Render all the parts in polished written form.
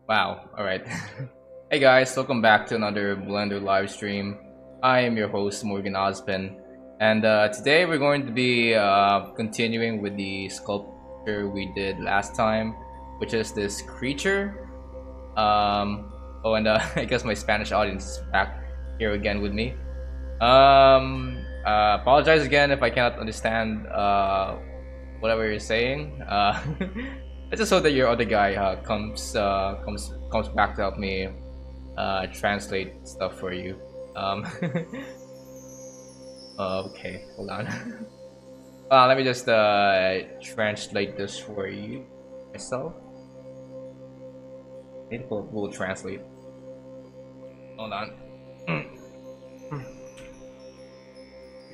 Wow, alright. Hey guys, welcome back to another Blender live stream. I am your host, Morgan Ozpin, and today we're going to be continuing with the sculpture we did last time, which is this creature. Oh, and I guess my Spanish audience is back here again with me. Apologize again if I cannot understand whatever you're saying. I just hope that your other guy comes back to help me translate stuff for you. Okay, hold on. Let me just translate this for you myself. I need to pull up Google Translate. Hold on.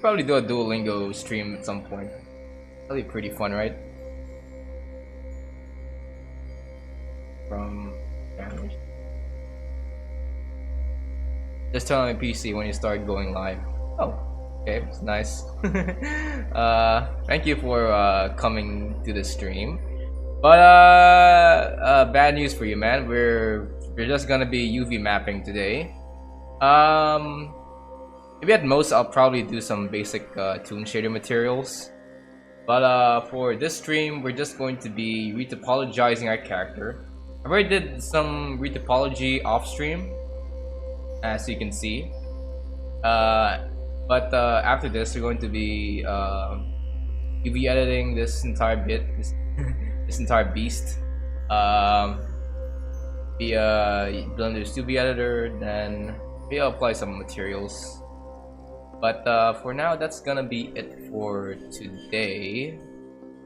Probably do a Duolingo stream at some point. That'll be pretty fun, right? From Spanish. Just turn on my PC when you start going live. Oh, okay, it's nice. Thank you for coming to the stream. But bad news for you, man. We're just gonna be UV mapping today. Maybe at most I'll probably do some basic toon shader materials. But for this stream, we're just going to be retopologizing our character. I already did some retopology off stream, as you can see. But after this, we're going to be UV editing this entire bit, this entire beast, via Blender's UV editor. Then maybe I'll apply some materials. But for now, that's gonna be it for today.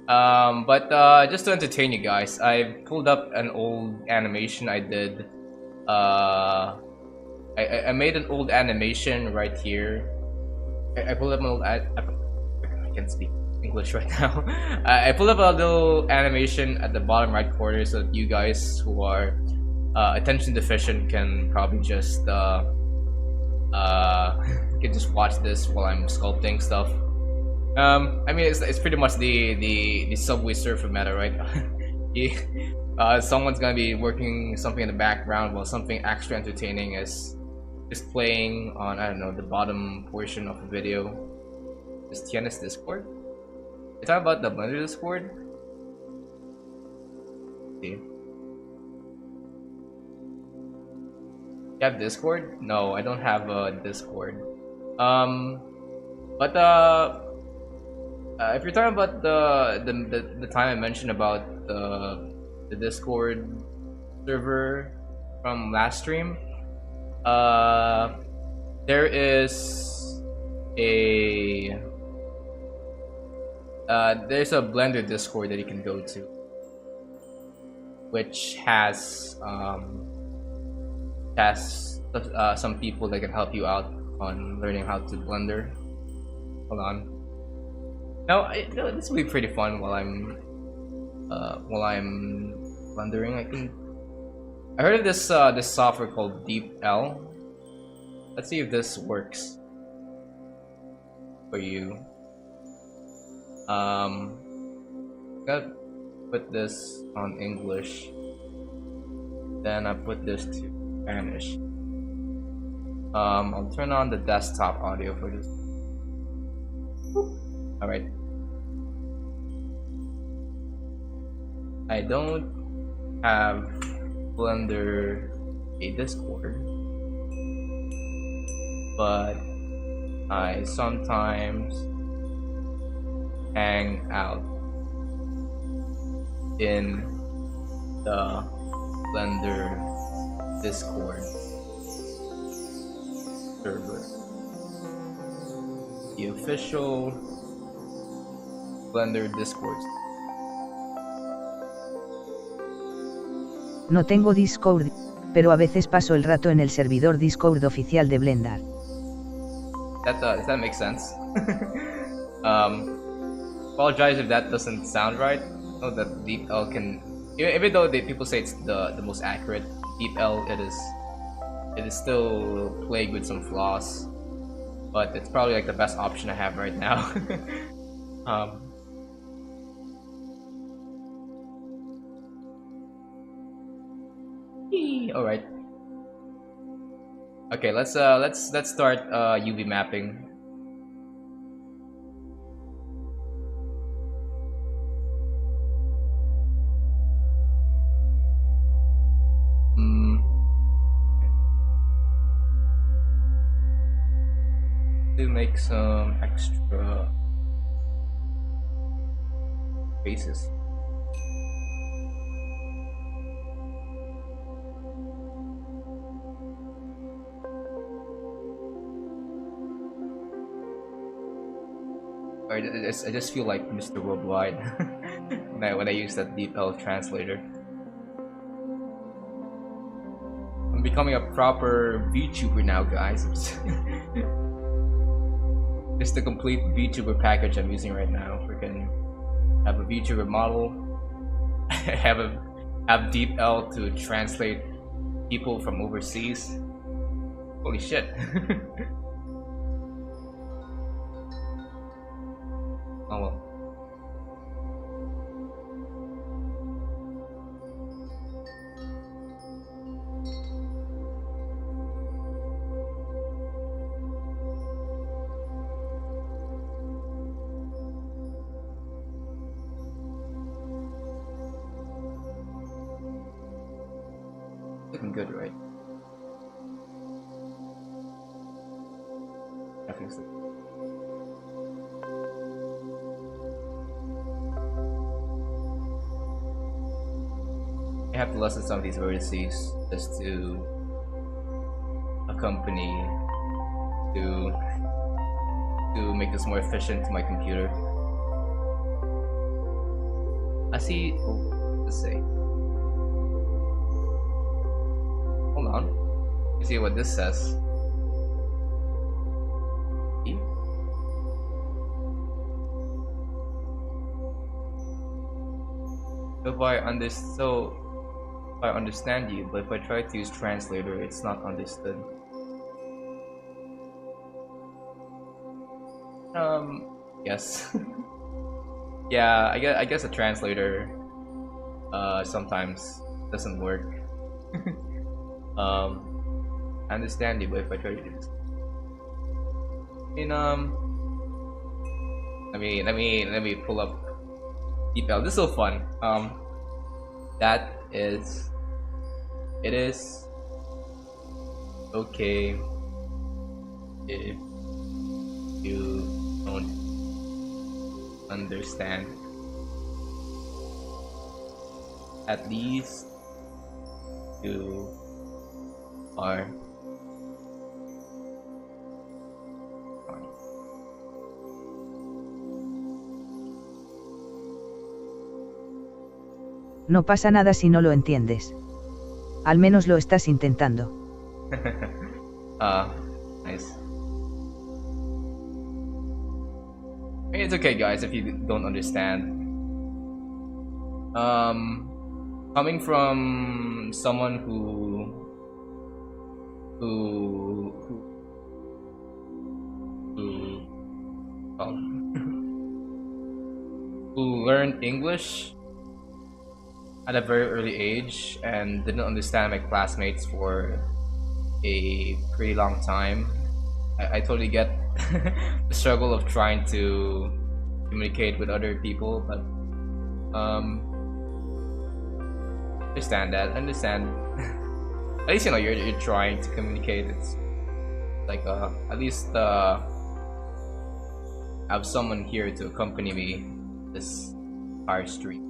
But just to entertain you guys, I pulled up an old animation I did. I made an old animation right here. I pulled up an old I can't speak English right now. I pulled up a little animation at the bottom right corner so that you guys who are attention deficient can probably just can just watch this while I'm sculpting stuff. I mean, it's pretty much the Subway Surfer meta, right? Someone's gonna be working something in the background while something extra entertaining is just playing on, I don't know, the bottom portion of the video. Is Tiana's Discord? You talking about the Blender Discord? See. You have Discord? No, I don't have a Discord. But if you're talking about the time I mentioned about the Discord server from last stream, there is there's a Blender Discord that you can go to, which has some people that can help you out on learning how to Blender. Hold on. No, this will be pretty fun while I'm blendering. I heard of this this software called DeepL. Let's see if this works for you. Gotta put this on English. Then I put this to Spanish. I'll turn on the desktop audio for this. Alright. I don't have Blender a Discord, but I sometimes hang out in the Blender Discord server, the official Blender Discord. No tengo Discord, pero a veces paso el rato en el servidor Discord oficial de Blender. Does that make sense? Apologize if that doesn't sound right. Know that DeepL can, even though people say it's the most accurate, DeepL it is still plagued with some flaws, but it's probably like the best option I have right now. All right. Okay, let's start UV mapping. Mm, to make some extra faces. I just feel like Mr. Worldwide when I use that DeepL translator. I'm becoming a proper VTuber now, guys. It's the complete VTuber package I'm using right now. Freaking have a VTuber model, have a have DeepL to translate people from overseas. Holy shit! Oh well. Looking good, right? I think so. I have to lessen some of these vertices just to accompany to make this more efficient to my computer. I see. Oh, let's see. Hold on. You see what this says? If I understand you, but if I try to use translator, it's not understood. Yes. Yeah, I guess a translator sometimes doesn't work. I understand you, but if I try to do this, I mean, let me pull up detail. This is so fun. That is, it is okay if you don't understand. At least you are fine. No pasa nada si no lo entiendes. Al menos lo estás intentando. Nice. It's okay, guys, if you don't understand. Coming from someone who oh, who learned English at a very early age and didn't understand my classmates for a pretty long time. I totally get the struggle of trying to communicate with other people, but understand. At least you're trying to communicate. It's like at least have someone here to accompany me this entire street.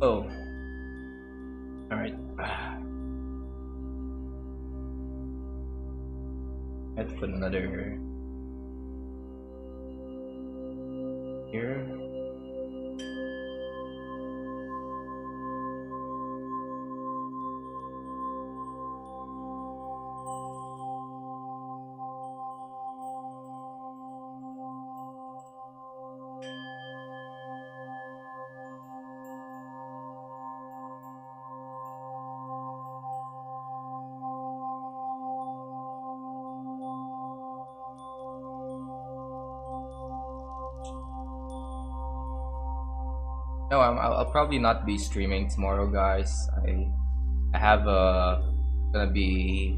Oh, all right. I have to put another here. No, I'll probably not be streaming tomorrow, guys. I have gonna be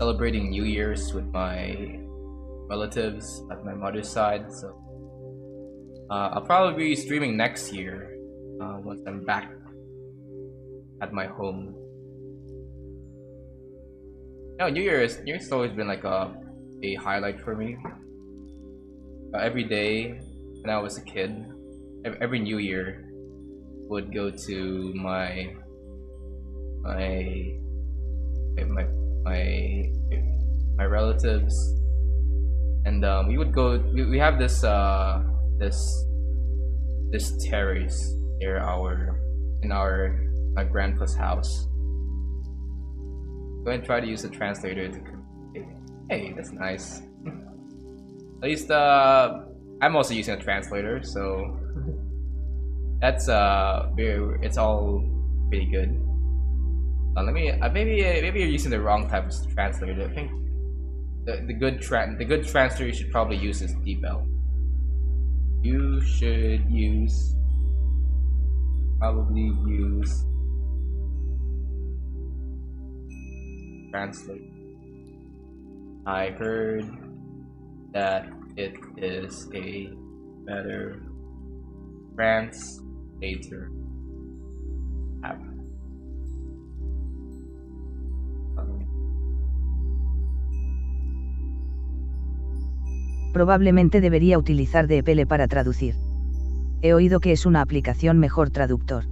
celebrating New Year's with my relatives at my mother's side, so I'll probably be streaming next year once I'm back at my home. No, New Year's always been like a highlight for me. Every day when I was a kid, every New Year would go to my my my my relatives, and we would go. We have this terrace near my grandpa's house. Go and try to use the translator to communicate. Hey, that's nice. At least I'm also using a translator, so that's it's all pretty good. Let me maybe you're using the wrong type of translator. I think the good translator you should probably use is DeepL. You should probably use translate. I heard that it is a better translator app. Probablemente debería utilizar DeepL para traducir. He oído que es una aplicación mejor traductor.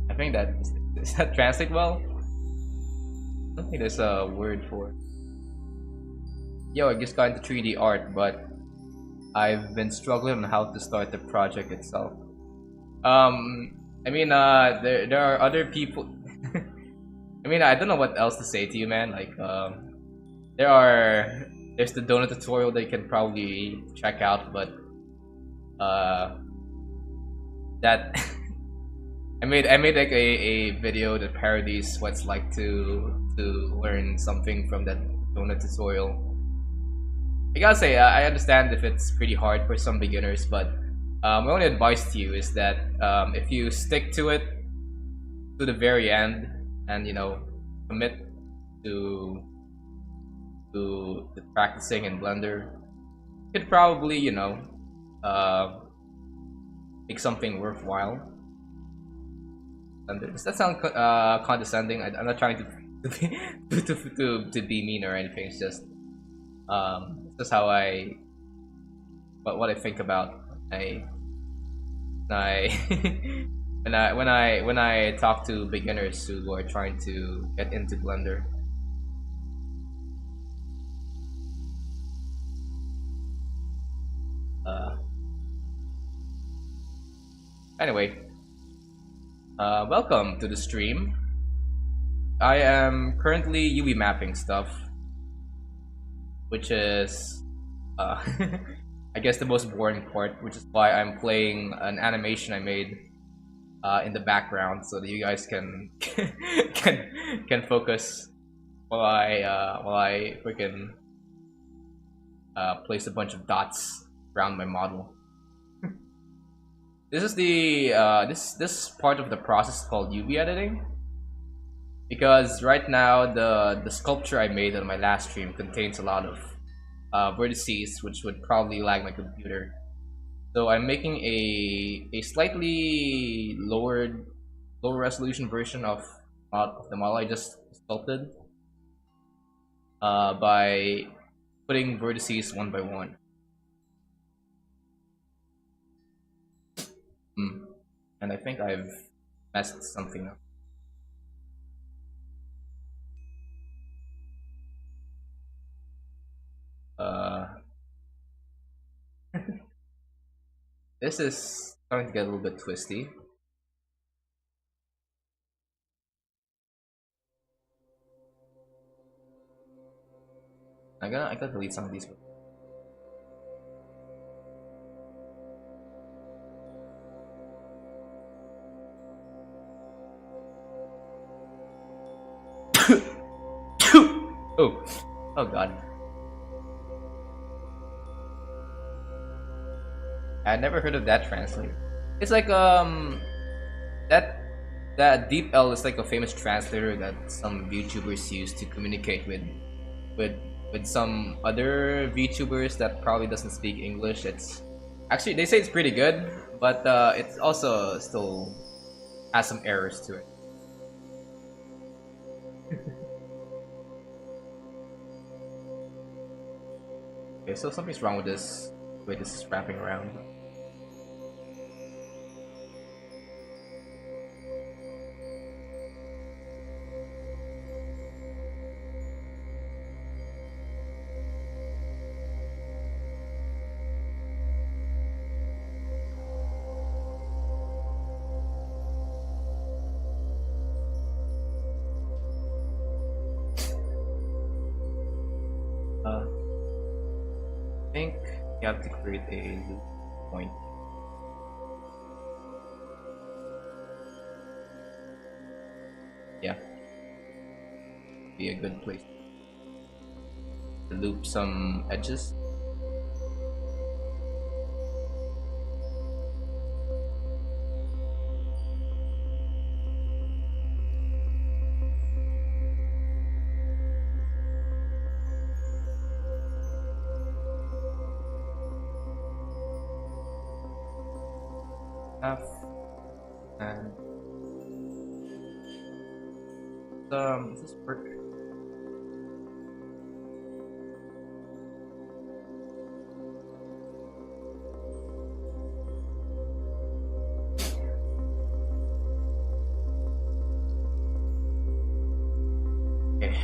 I think does that translate well? I don't think there's a word for it. Yo, I just got into 3D art, but I've been struggling on how to start the project itself. I mean, there are other people. I mean, I don't know what else to say to you, man. Like, there's the donut tutorial that you can probably check out, but that I made like a video that parodies what it's like to learn something from that donut tutorial. I gotta say, I understand if it's pretty hard for some beginners, but my only advice to you is that if you stick to it to the very end and commit to practicing in Blender, you could probably make something worthwhile. Does that sound condescending? I'm not trying to be mean or anything. It's just how what I think about when I talk to beginners who are trying to get into Blender. Anyway, welcome to the stream. I am currently UV mapping stuff, which is I guess the most boring part, which is why I'm playing an animation I made in the background so that you guys can can focus while I freaking place a bunch of dots around my model. This is the this part of the process called UV editing, because right now the sculpture I made on my last stream contains a lot of vertices, which would probably lag my computer. So I'm making a slightly lower resolution version of the model I just sculpted by putting vertices one by one. And I think I've messed something up. This is starting to get a little bit twisty. I gotta delete some of these. Oh god. I never heard of that translator. It's like that deep L is like a famous translator that some VTubers use to communicate with with some other VTubers that probably doesn't speak English. It's actually, they say it's pretty good, but it's also still has some errors to it. Okay, so something's wrong with this way this is wrapping around. I think you have to create a loop point. Yeah, be a good place to loop some edges. Half and does this work? Okay.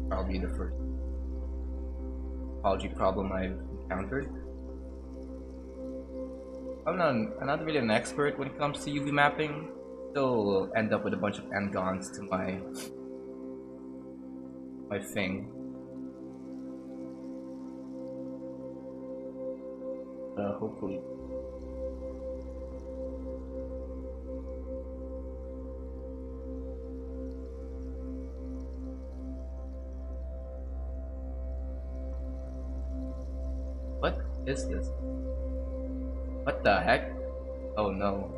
Probably the first topology problem I've encountered. I'm not really an expert when it comes to UV mapping. Still end up with a bunch of n-gons to my thing. Hopefully. What is this? What the heck? Oh no.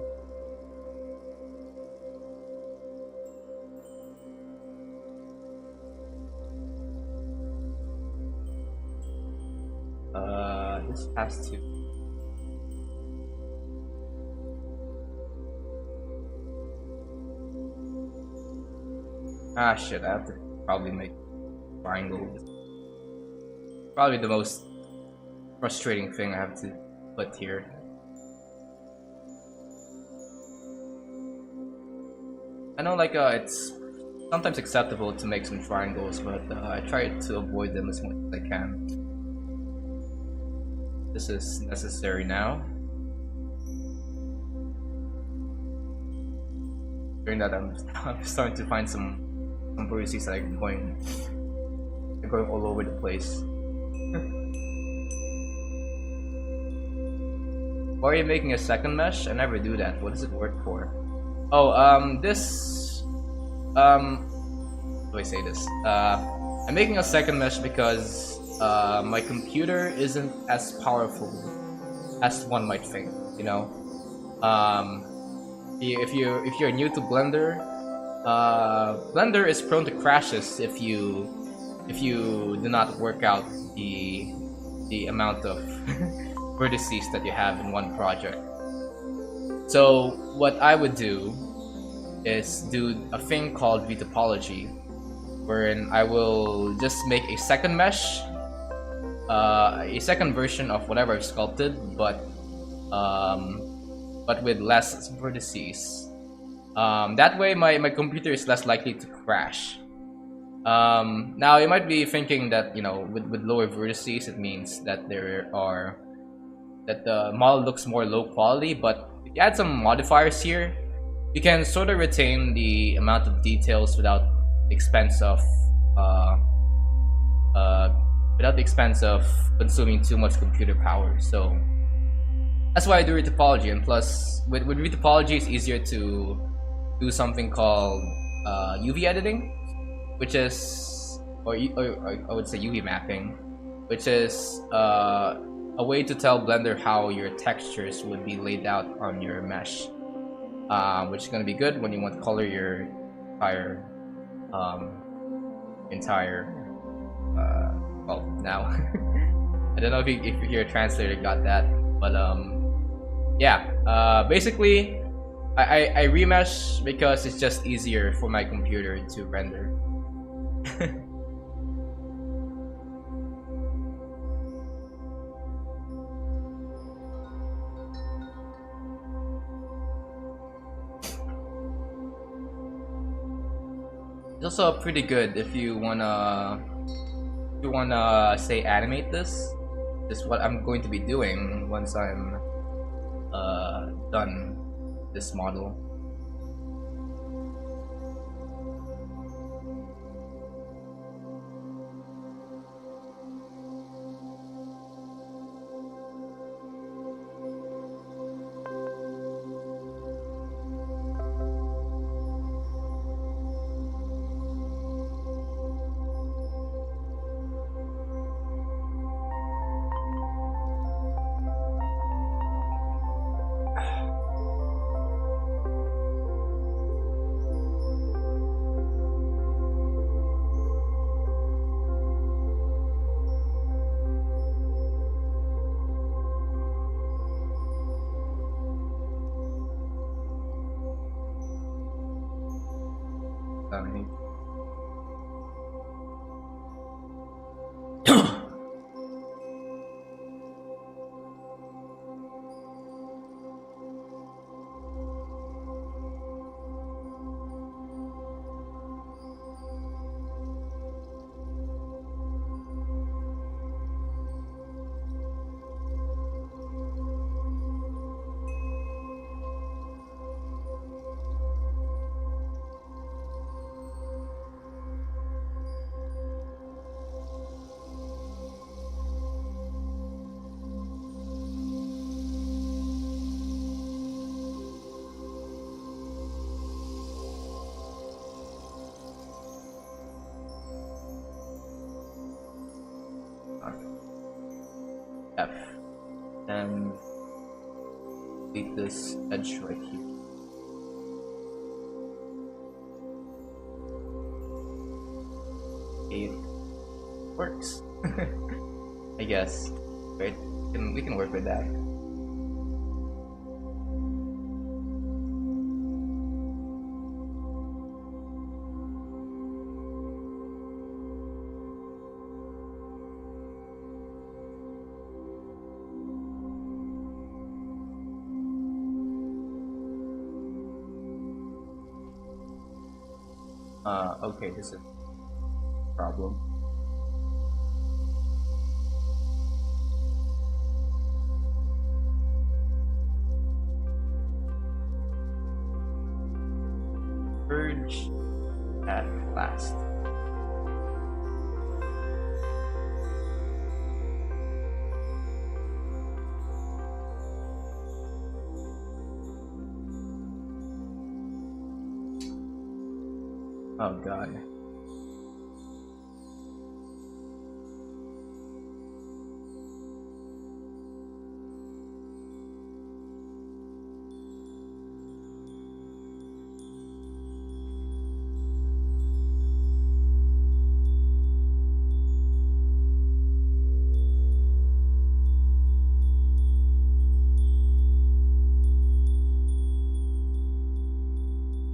This has to. Ah shit, I have to probably make triangle. Probably the most frustrating thing I have to put here. I know like it's sometimes acceptable to make some triangles, but I try to avoid them as much as I can. This is necessary now. During that I'm starting to find some vertices that are going all over the place. Why are you making a second mesh? I never do that. What does it work for? Oh, this how do I say this? I'm making a second mesh because my computer isn't as powerful as one might think, you know. If you're new to Blender, Blender is prone to crashes if you do not work out the amount of vertices that you have in one project. So what I would do is do a thing called retopology, wherein I will just make a second mesh, a second version of whatever I've sculpted, but with less vertices. That way my computer is less likely to crash. Now you might be thinking that, you know, with lower vertices it means that that the model looks more low quality, but if you add some modifiers here, you can sort of retain the amount of details without the expense of without the expense of consuming too much computer power. So that's why I do retopology. And plus, with retopology, it's easier to do something called UV editing, which is, or I would say UV mapping, which is a way to tell Blender how your textures would be laid out on your mesh, which is going to be good when you want to color your entire well, now I don't know if your translator got that, but yeah, basically I remesh because it's just easier for my computer to render. It's also pretty good if you wanna say animate this. This is what I'm going to be doing once I'm done this model. F, and delete this edge right here. It works. I guess. Right? We can work with that. Okay, this is a problem. Purge at last. Oh god.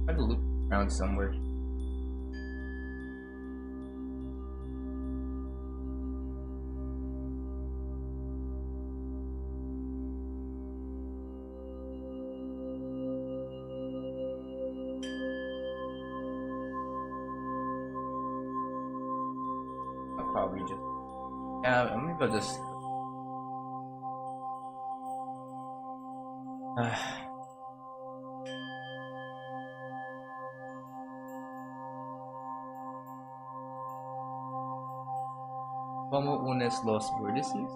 I have to loop around somewhere. I'll probably just, yeah, maybe I'll just Como unes los vertices?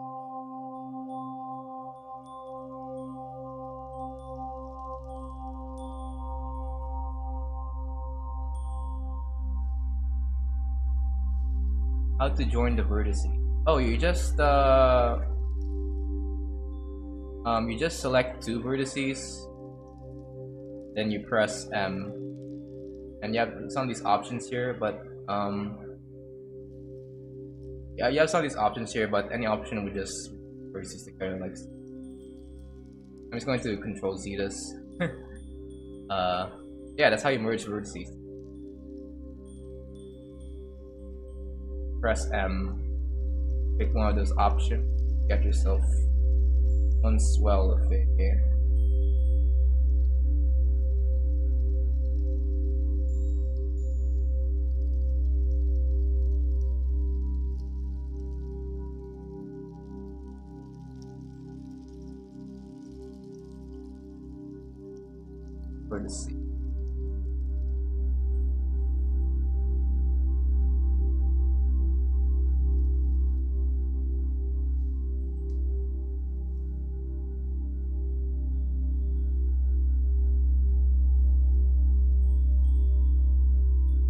How to join the vertices? Oh, you just select two vertices, then you press M, and you have some of these options here. But yeah, you have some of these options here, but any option would just vertices together. Like, I'm just going to Control Z this. uh, yeah, that's how you merge vertices. Press M, pick one of those options, get yourself one swell of it here. Vertices.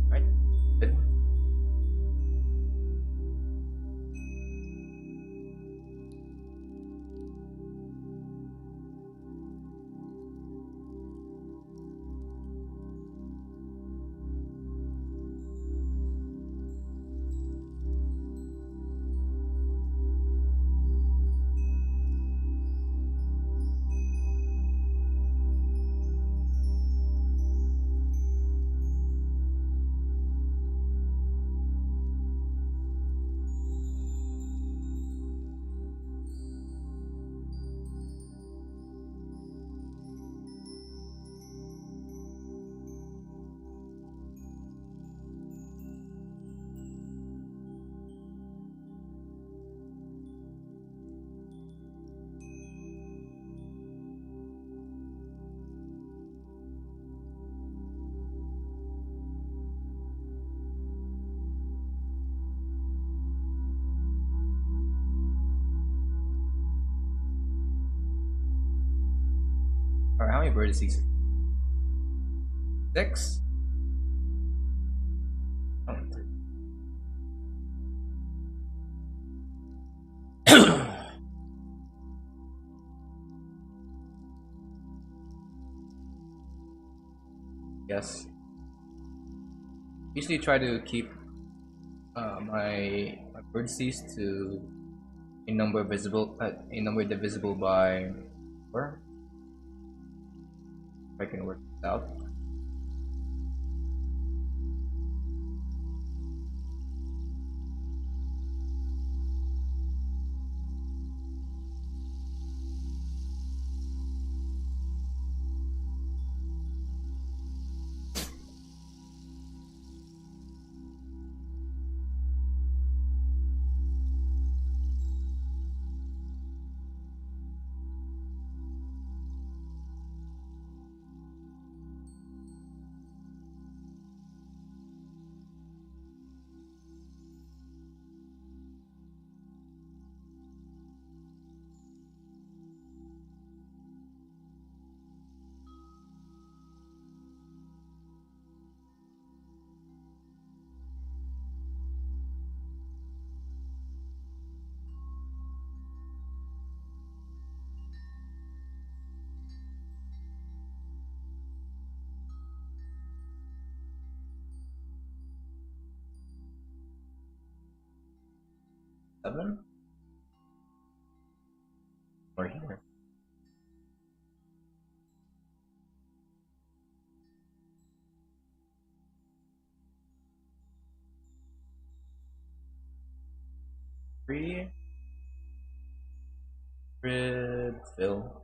Right? Good. Alright, how many vertices? 6? Oh, 3. Yes. Usually try to keep my vertices to a number divisible by 4. If I can work this out. Seven? Or here. Three. Grid fill.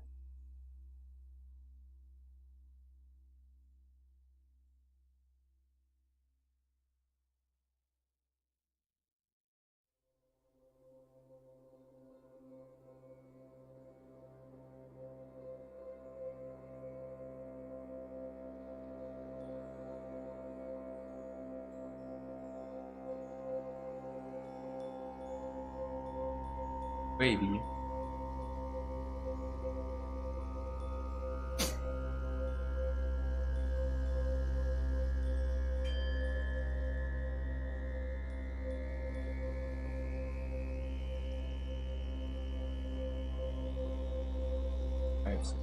Maybe. Nice.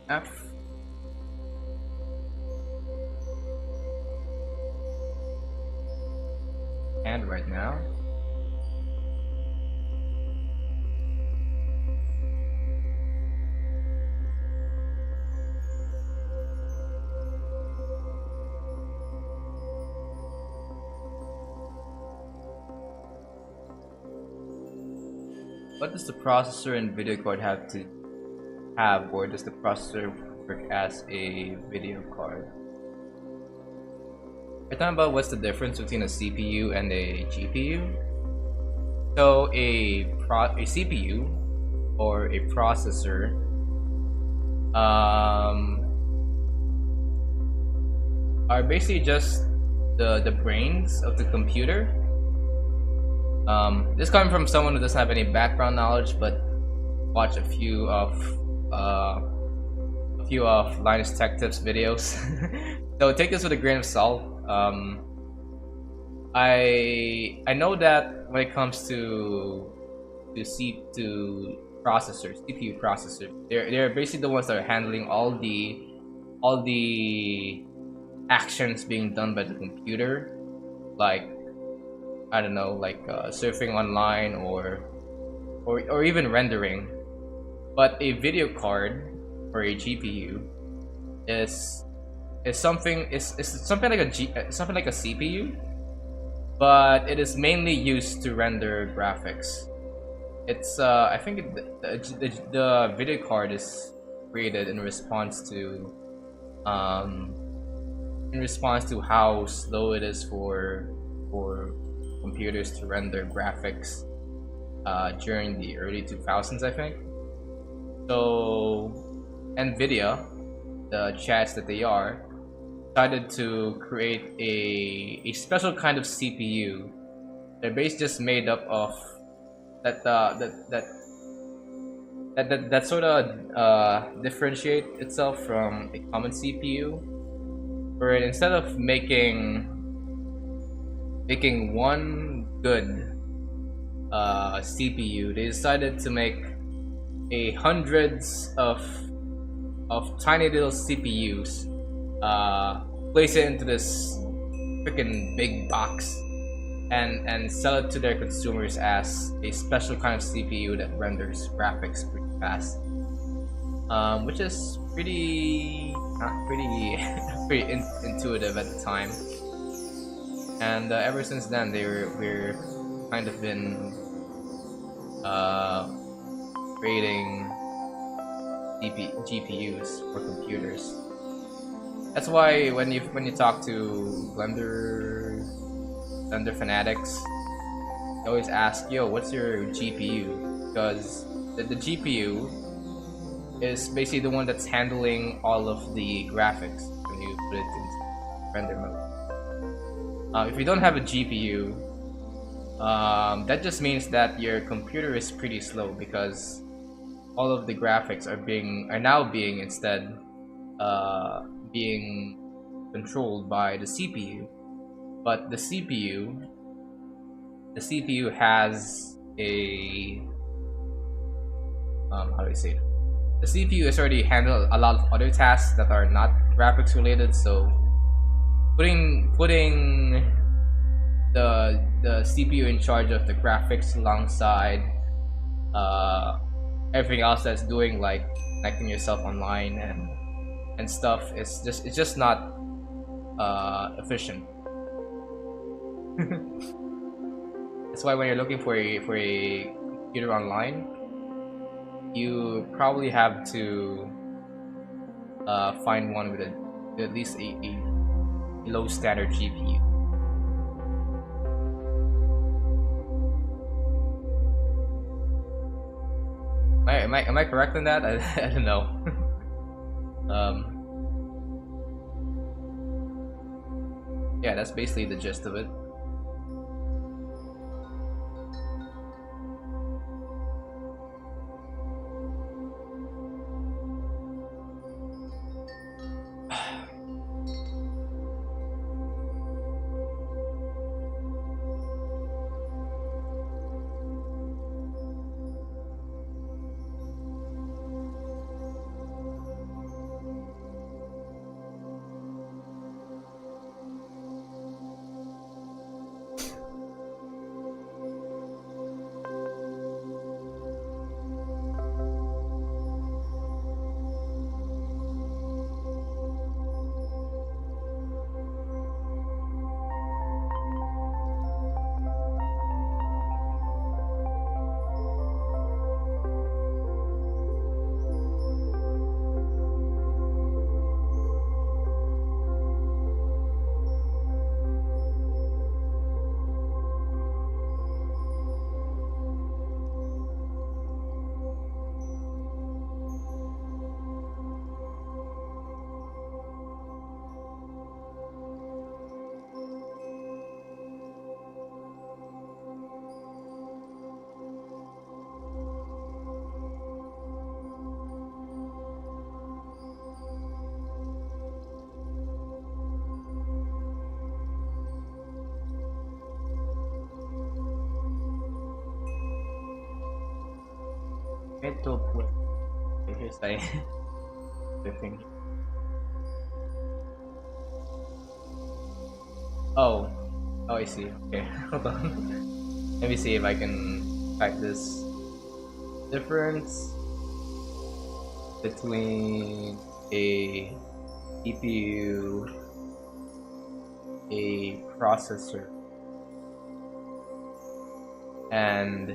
F. And right now. What does the processor and video card have to have, or does the processor work as a video card? We're talking about what's the difference between a CPU and a GPU. So a CPU or a processor are basically just the brains of the computer. This coming from someone who doesn't have any background knowledge, but watch a few of Linus Tech Tips videos. So take this with a grain of salt. I know that when it comes to processors, CPU processors, they're basically the ones that are handling all the actions being done by the computer, like I don't know, like surfing online or even rendering. But a video card or a GPU is something like something like a CPU, but it is mainly used to render graphics. It's I think the video card is created in response to how slow it is for computers to render graphics during the early 2000s, I think. So Nvidia, the chats that they are, decided to create a special kind of CPU. They're basically just made up of that sort of differentiate itself from a common CPU, where instead of making one good CPU, they decided to make hundreds of tiny little CPUs, place it into this freaking big box, and sell it to their consumers as a special kind of CPU that renders graphics pretty fast, which is pretty intuitive at the time. And ever since then, we're kind of been creating GPUs for computers. That's why when you talk to Blender fanatics, they always ask, "Yo, what's your GPU?" Because the GPU is basically the one that's handling all of the graphics when you put it into render mode. If you don't have a GPU, that just means that your computer is pretty slow, because all of the graphics are now being instead being controlled by the CPU. But the CPU has a how do I say it? the CPU has already handled a lot of other tasks that are not graphics related, so putting the CPU in charge of the graphics alongside everything else that's doing, like connecting yourself online and stuff, it's just not efficient. That's why when you're looking for a computer online, you probably have to find one with at least a low standard GPU. Am I correct in that? I don't know. Yeah, that's basically the gist of it. Retopo. Here's the thing. Oh, I see. Okay, hold on. Let me see if I can type this difference between a CPU, a processor, and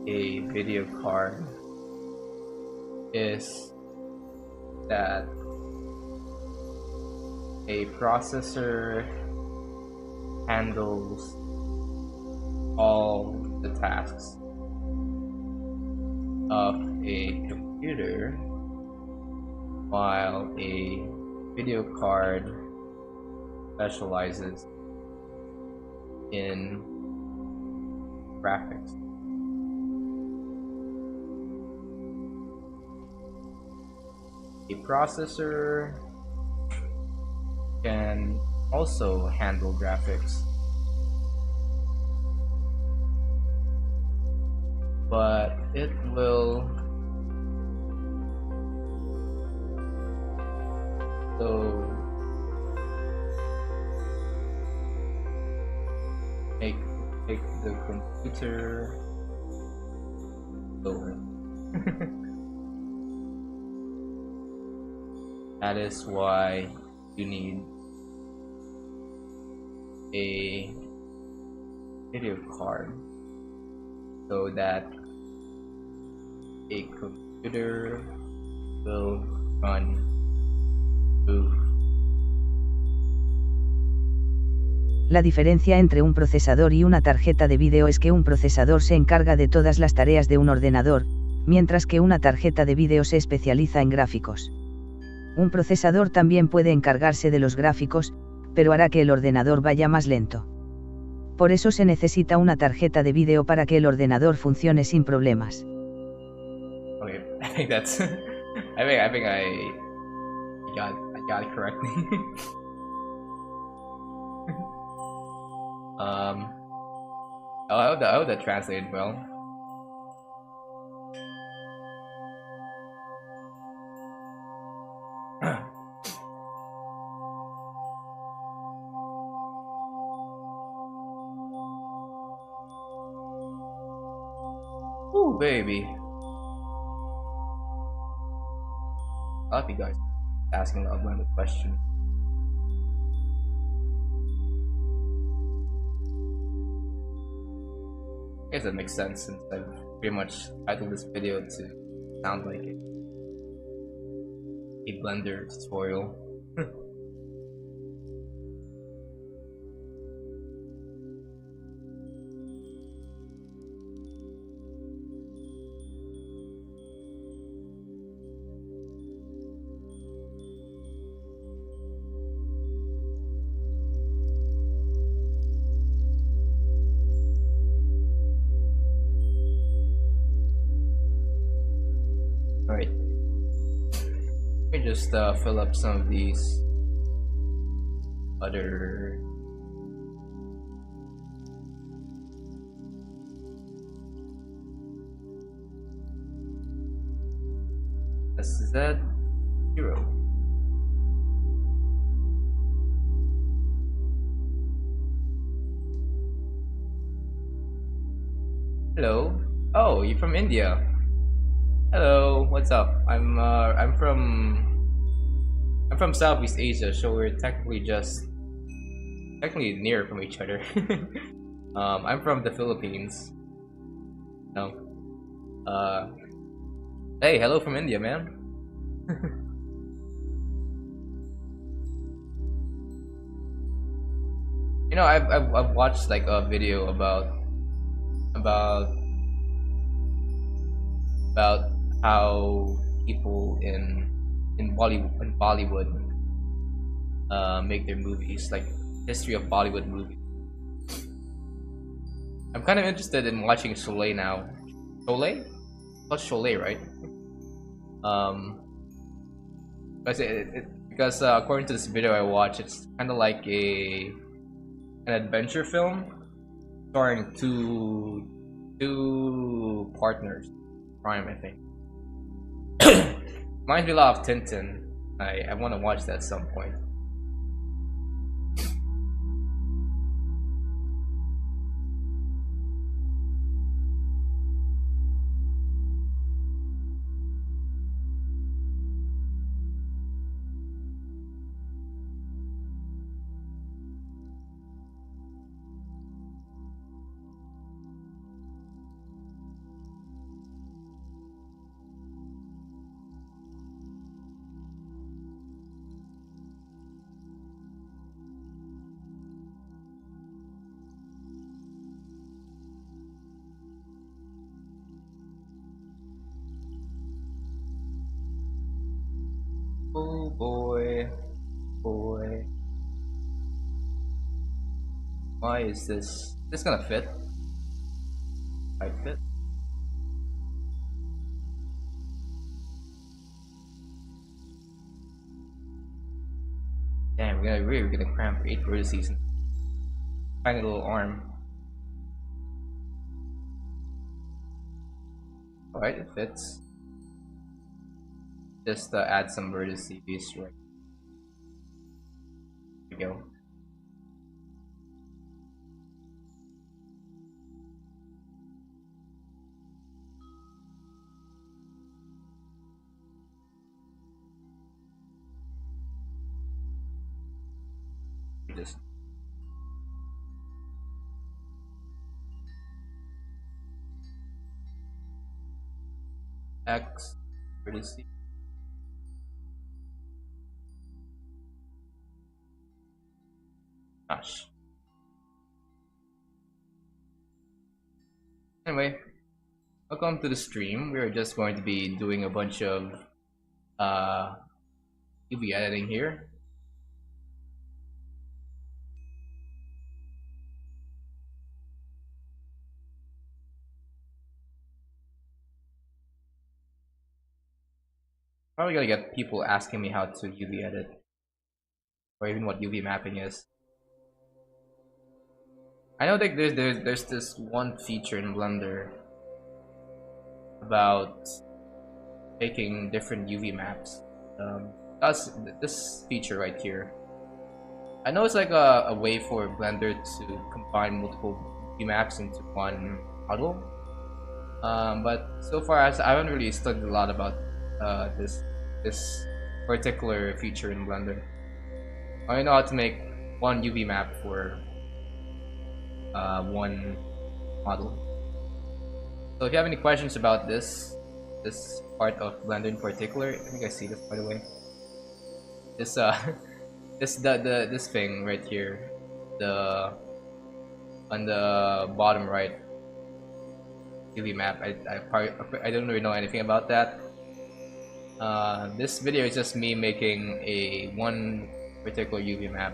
a video card is that a processor handles all the tasks of a computer, while a video card specializes in graphics. A processor can also handle graphics, but it will make the computer slower. That is why you need a video card, so that a computer will run smooth. La diferencia entre un procesador y una tarjeta de vídeo es que un procesador se encarga de todas las tareas de un ordenador, mientras que una tarjeta de vídeo se especializa en gráficos. Un procesador también puede encargarse de los gráficos, pero hará que el ordenador vaya más lento. Por eso se necesita una tarjeta de vídeo para que el ordenador funcione sin problemas. Okay, I think that's. I think I got it correctly. I hope that translated well. Ooh, baby. I love you guys asking a lot of random questions. I guess that makes sense since I've pretty much titled this video to sound like a Blender tutorial. Alright. Let me just fill up some of these other SZ0. Hello. Oh, you're from India. Hello, what's up? I'm from Southeast Asia, so we're technically near from each other. I'm from the Philippines. No. Hey, hello from India, man. You know, I've watched like a video about how people in Bollywood make their movies, like history of Bollywood movies. I'm kind of interested in watching Sholay now. Sholay? It's called Sholay, right? Because according to this video I watched, it's kind of like an adventure film starring two partners, crime, I think. Reminds me a lot of Tintin. I want to watch that at some point. Oh boy, boy. Why is this gonna fit? I fit. Damn, we're gonna cram for 8 vertices and tiny little arm. Alright, it fits. Just add some vertices right. There we go. Just X vertices. Gosh. Anyway, welcome to the stream. We're just going to be doing a bunch of UV editing here. Probably gonna get people asking me how to UV edit, or even what UV mapping is. I know that there's this one feature in Blender about making different UV maps. That's this feature right here. I know it's like a way for Blender to combine multiple UV maps into one model. But so far I haven't really studied a lot about this particular feature in Blender. I know how to make one UV map for one model. So if you have any questions about this part of Blender in particular, I think I see this, by the way. This this thing right here, the on the bottom right UV map. I don't really know anything about that. This video is just me making a one particular UV map.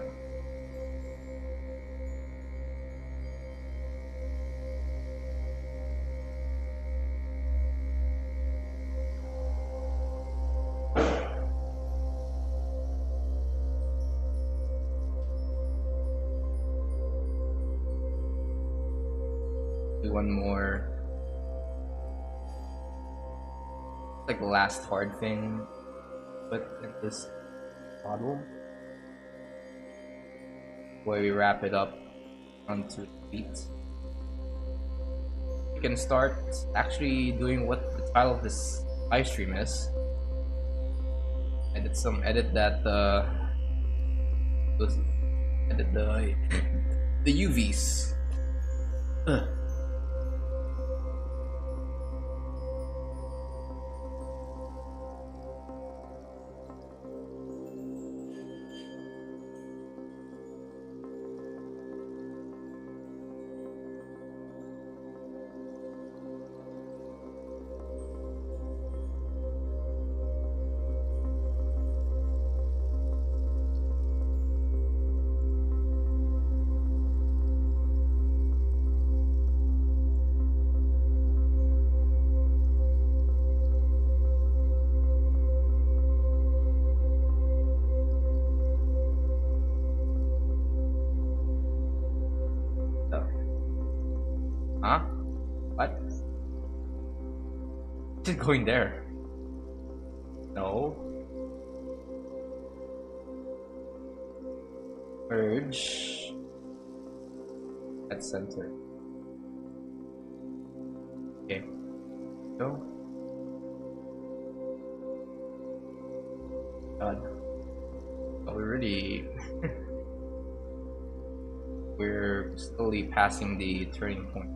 Do one more, like the last hard thing, but in this model, where we wrap it up onto the feet. We can start actually doing what the title of this live stream is. Edit that edit the UVs. Huh? What? Is it going there? No. Merge at center. Okay. Go. God. Oh, we're slowly passing the turning point.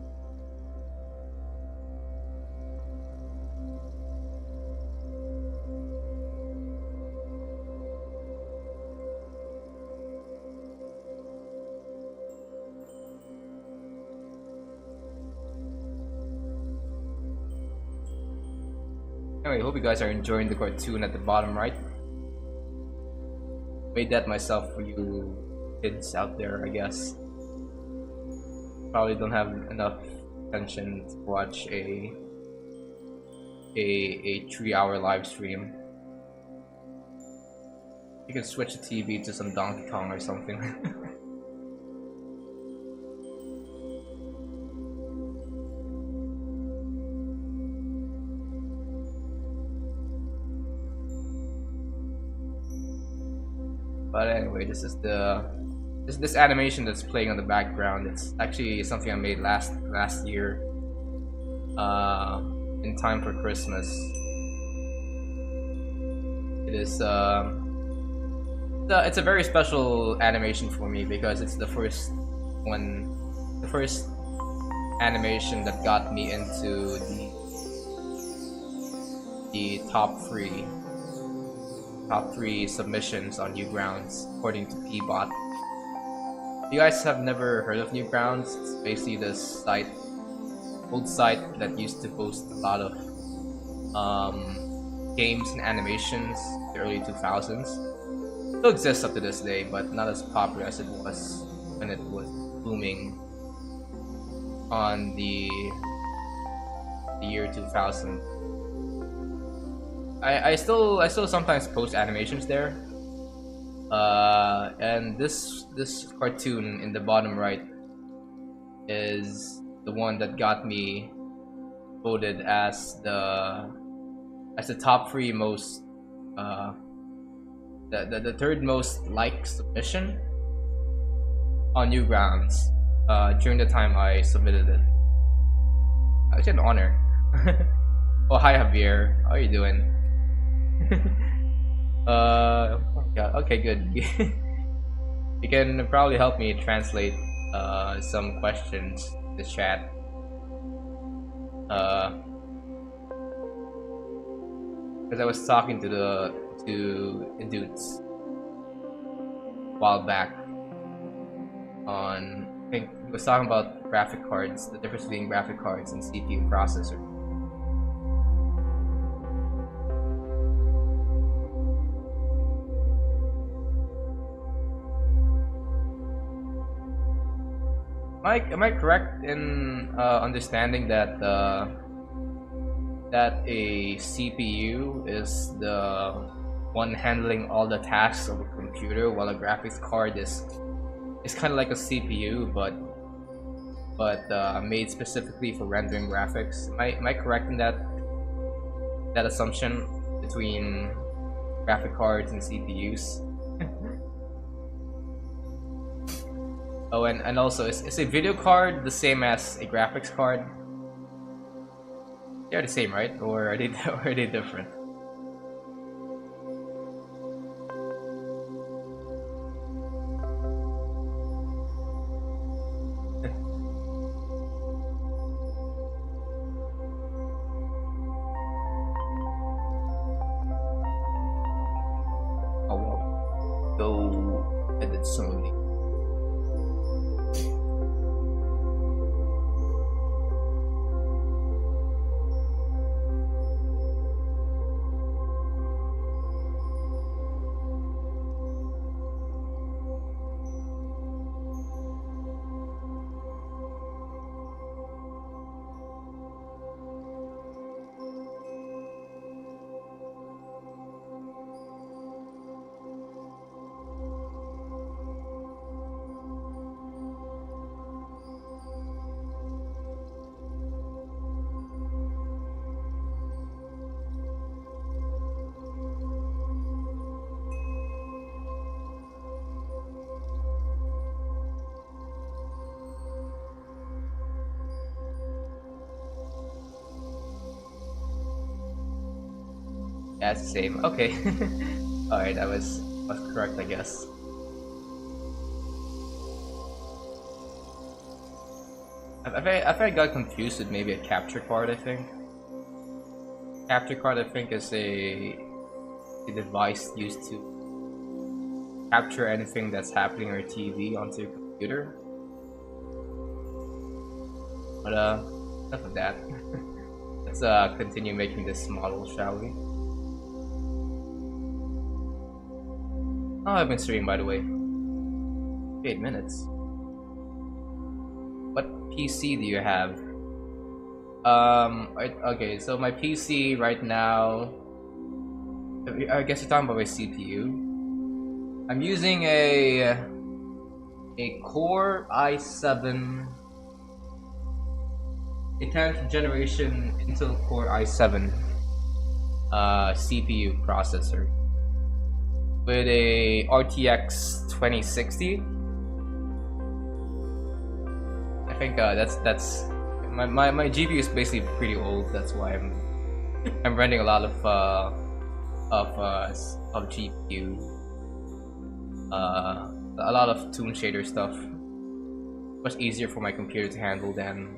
Anyway, hope you guys are enjoying the cartoon at the bottom right. Made that myself for you kids out there, I guess. Probably don't have enough attention to watch a 3-hour live stream. You can switch the TV to some Donkey Kong or something. But anyway, this is this animation that's playing on the background. It's actually something I made last year, in time for Christmas. It is it's a very special animation for me because it's the first animation that got me into the top three submissions on Newgrounds according to Pbot. If you guys have never heard of Newgrounds, it's basically this old site that used to post a lot of games and animations in the early 2000s. Still exists up to this day, but not as popular as it was when it was booming on the year 2000. I still sometimes post animations there, and this cartoon in the bottom right is the one that got me voted as the top three most the third most liked submission on Newgrounds during the time I submitted it. It's an honor. Oh, hi Javier. How are you doing? Oh God. Okay, good. You can probably help me translate some questions in the chat. Because I was talking to the dudes a while back on. I think he was talking about graphic cards, the difference between graphic cards and CPU processor. Am I correct in understanding that that a CPU is the one handling all the tasks of a computer, while a graphics card is kind of like a CPU, but made specifically for rendering graphics? Am I correct in that assumption between graphic cards and CPUs? Oh, and also, is a video card the same as a graphics card? They're the same, right? Or are they or are they different? Oh well, go edit some of these. Yeah, it's the same. Okay. Alright, I was correct, I guess. I got confused with maybe a capture card, I think. Capture card, I think, is a device used to capture anything that's happening on your TV onto your computer. But enough of that. Let's continue making this model, shall we? Oh, I've been streaming, by the way. 8 minutes. What PC do you have? Okay, so my PC right now, I guess you're talking about my CPU. I'm using a Core i7, a 10th generation Intel Core i7 CPU processor with a RTX 2060. I think that's my GPU is basically pretty old. That's why I'm running a lot of GPU, a lot of toon shader stuff. Much easier for my computer to handle than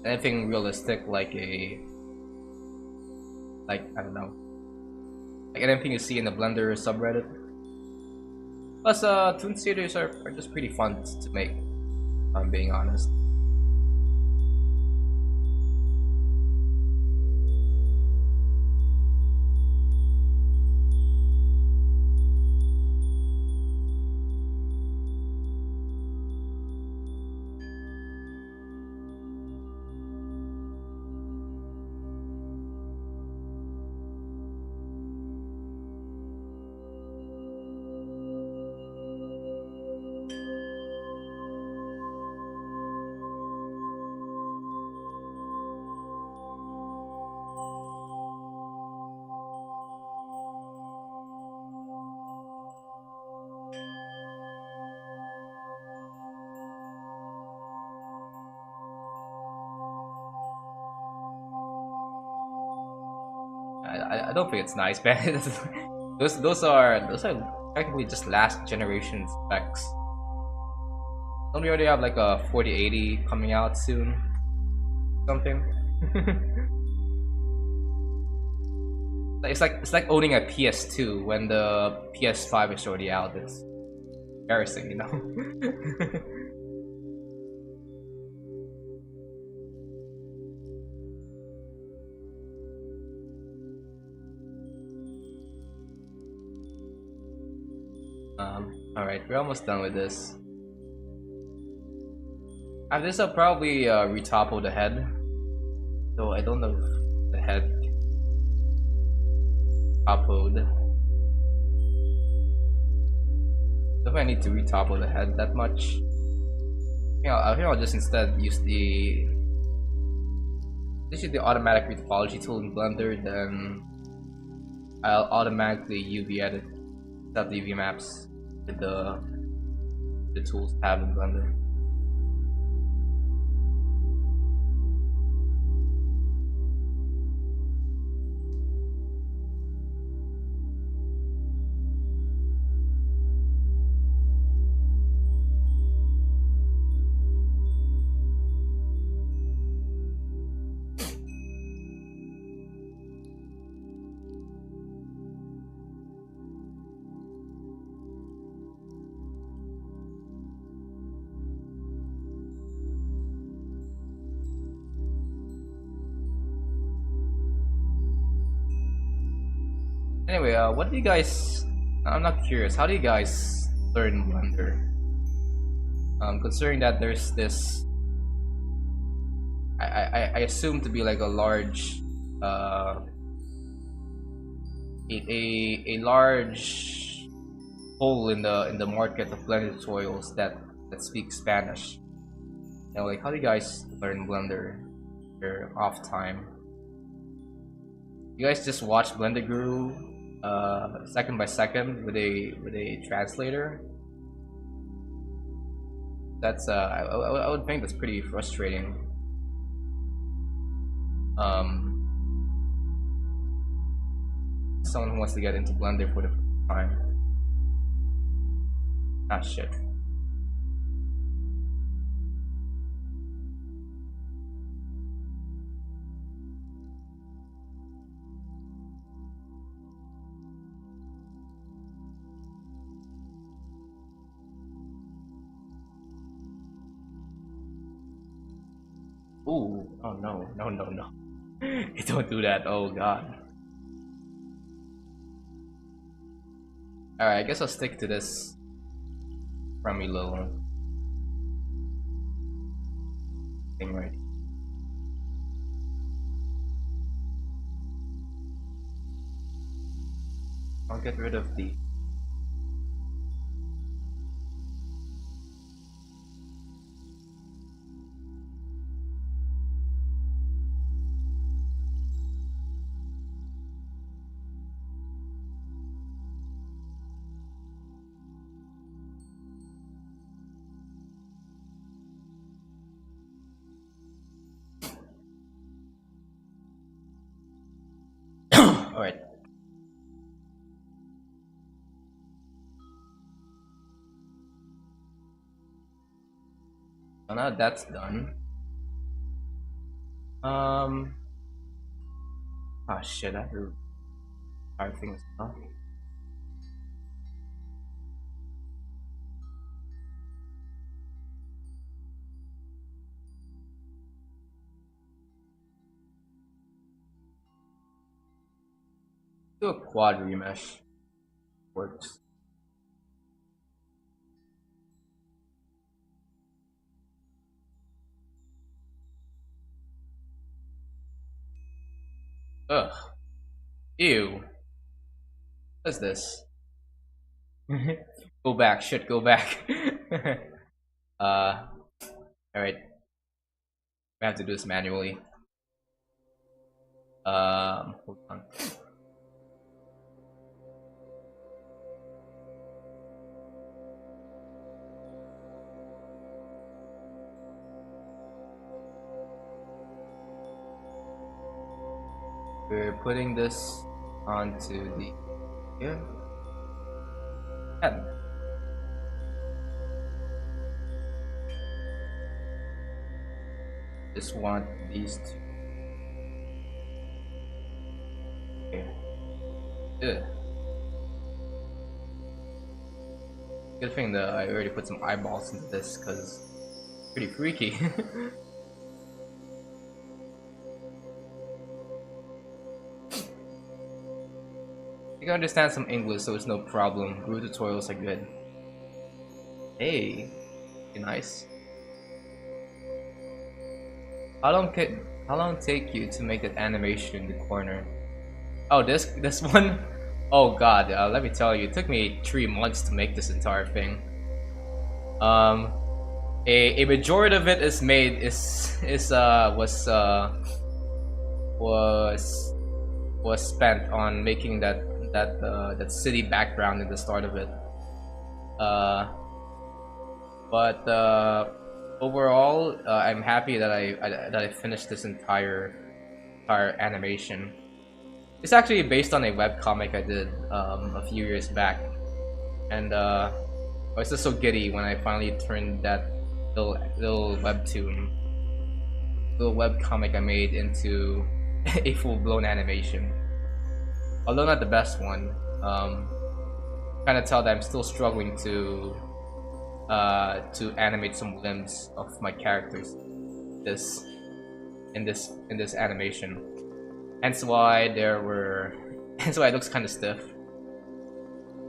anything realistic, like I don't know, like anything you see in the Blender subreddit. Plus, toon shaders are just pretty fun to make, if I'm being honest. I don't think it's nice, man. Those are technically just last generation specs. Don't we already have like a 4080 coming out soon? Something. It's like owning a PS2 when the PS5 is already out. It's embarrassing, you know. All right, we're almost done with this. After this, I'll probably retopple the head. Though I don't know if the head toppled. If I need to retopple the head that much, I think I'll just instead use the automatic retopology tool in Blender. Then I'll automatically UV edit, set the UV maps with the tools tab in Blender. Anyway, what do you guys? I'm not curious. How do you guys learn Blender? Considering that there's this, I assume to be like a large, a large hole in the market of Blender tutorials that speak Spanish. You know, like how do you guys learn Blender? Your off time. You guys just watch Blender Guru second by second with a translator. That's I would think that's pretty frustrating. Someone who wants to get into Blender for the first time. Ah shit. Ooh, oh no, no, no, no. Don't do that, oh god. Alright, I guess I'll stick to this crummy little thing right here. I'll get rid of the alright. So now that's done. Ah shit, I have to fire things off. Do a quad remesh. Works. Ugh. Ew. What is this? Go back, shit, go back. Alright. We have to do this manually. Hold on. we're putting this onto the head. Just want these two. Okay. Good. Good thing that I already put some eyeballs into this because it's pretty freaky. You can understand some English, so it's no problem. Guru tutorials are good. Hey, nice. How long take you to make that animation in the corner? Oh, this one. Oh God, let me tell you, it took me 3 months to make this entire thing. A majority of it is made was spent on making that city background in the start of it. But overall, I'm happy that I finished this entire animation. It's actually based on a webcomic I did a few years back, and I was just so giddy when I finally turned that little webcomic I made into a full-blown animation. Although not the best one, kind of tell that I'm still struggling to animate some limbs of my characters in this animation. Hence why hence why it looks kind of stiff.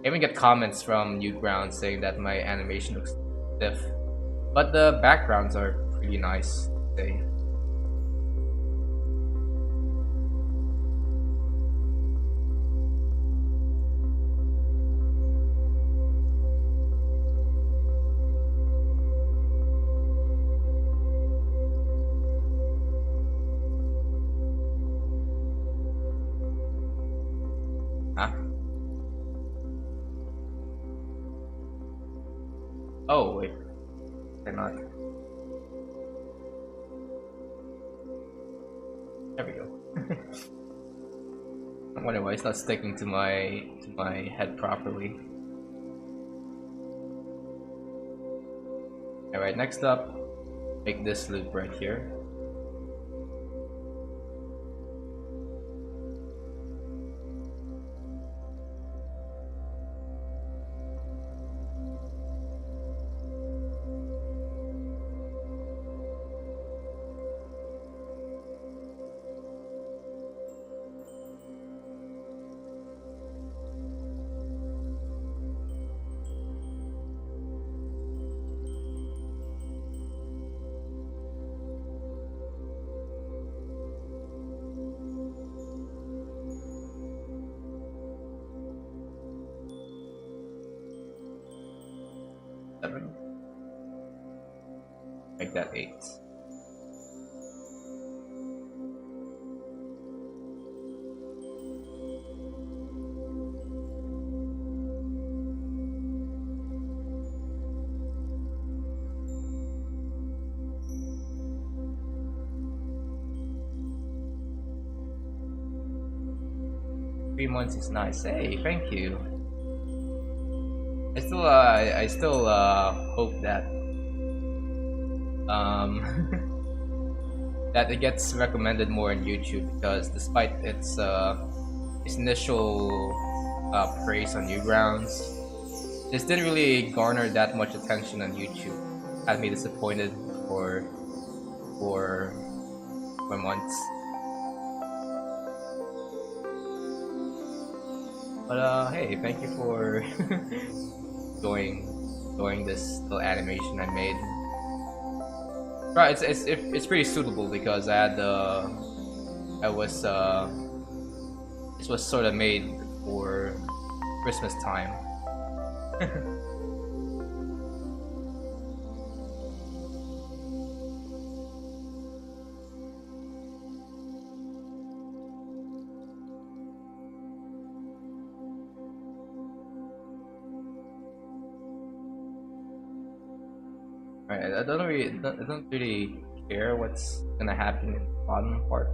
I even get comments from Newgrounds saying that my animation looks stiff, but the backgrounds are pretty nice today. Huh? Oh wait, they're not. There we go. I wonder why it's not sticking to my head properly. Alright, next up, make this loop right here. Make that 8. Three months is nice. Hey, thank you. I still hope that that it gets recommended more on YouTube, because despite its initial praise on Newgrounds, this didn't really garner that much attention on YouTube. Had me disappointed for months. But hey, thank you for enjoying this little animation I made. Right, it's pretty suitable because this was sort of made for Christmas time. Alright, I don't really care what's gonna happen in the bottom part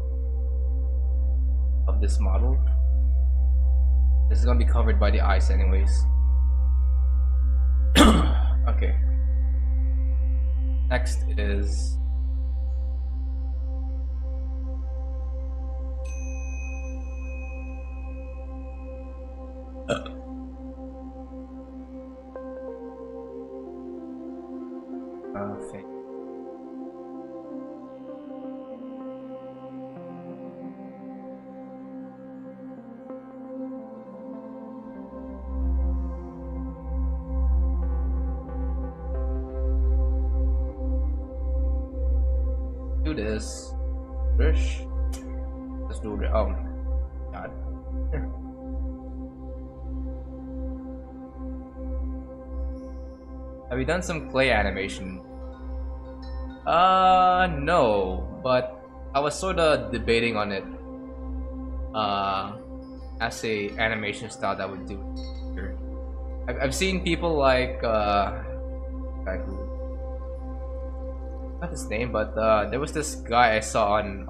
of this model. This is gonna be covered by the ice anyways. Okay. Next is fake. Do this. Fish. Let's do it. Oh god. Have you done some clay animation? No, but I was sort of debating on it. As a animation style that I would do. I've seen people like guy who, not his name, but there was this guy I saw on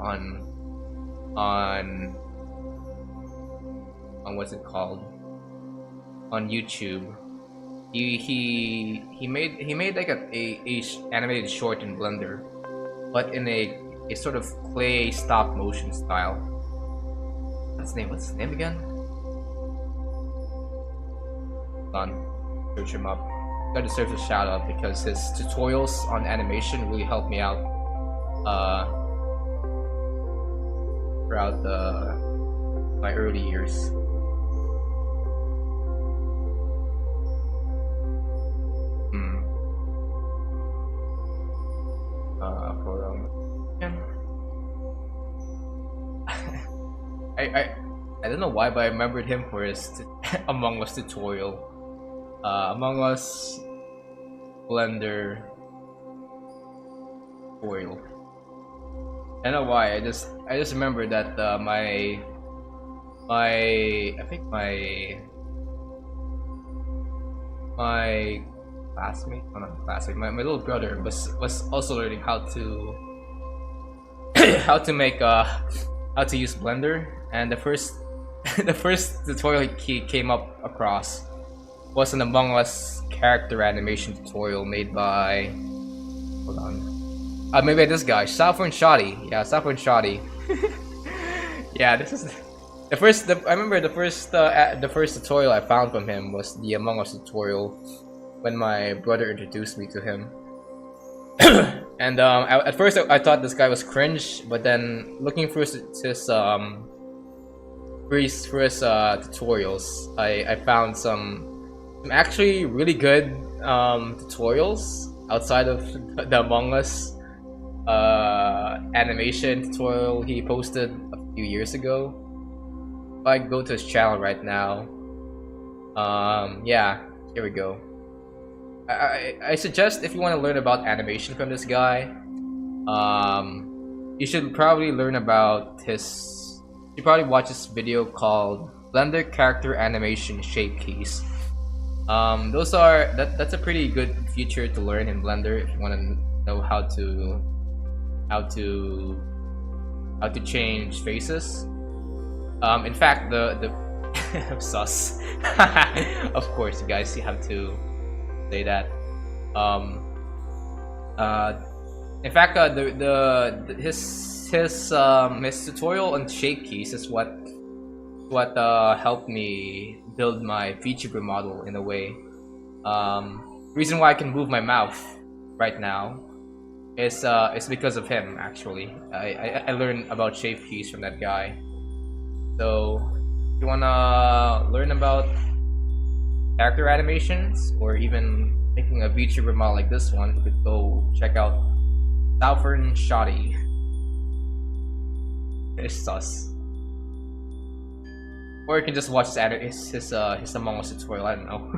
what's it called, on YouTube. He made like a animated short in Blender, but in a sort of clay stop motion style. What's his name again? Hold on, search him up. That deserves a shout out because his tutorials on animation really helped me out throughout my early years. I don't know why, but I remembered him for his Among Us tutorial. Among Us Blender tutorial. I don't know why. I just remember that my classmate, oh not classmate, my little brother was also learning how to how to use Blender, and the first tutorial he came up across was an Among Us character animation tutorial made by, hold on, maybe this guy, Saffron Shoddy. Yeah, Saffron Shoddy. Yeah, this is the first. I remember the first tutorial I found from him was the Among Us tutorial when my brother introduced me to him. And at first I thought this guy was cringe, but then looking through his tutorials, I found some actually really good tutorials outside of the Among Us animation tutorial he posted a few years ago. If I go to his channel right now, yeah, here we go. I suggest if you want to learn about animation from this guy, you should probably learn about his. You probably watch this video called Blender Character Animation Shape Keys. That's a pretty good feature to learn in Blender if you want to know how to change faces. In fact, the sus. Of course, you guys have to say that. In fact, his tutorial on shape keys is what helped me build my VTuber model in a way. Reason why I can move my mouth right now is because of him. Actually, I learned about shape keys from that guy. So if you wanna learn about character animations or even making a VTuber model like this one, you could go check out Saffron Shoddy. It's sus. Or you can just watch his Among Us tutorial. I don't know.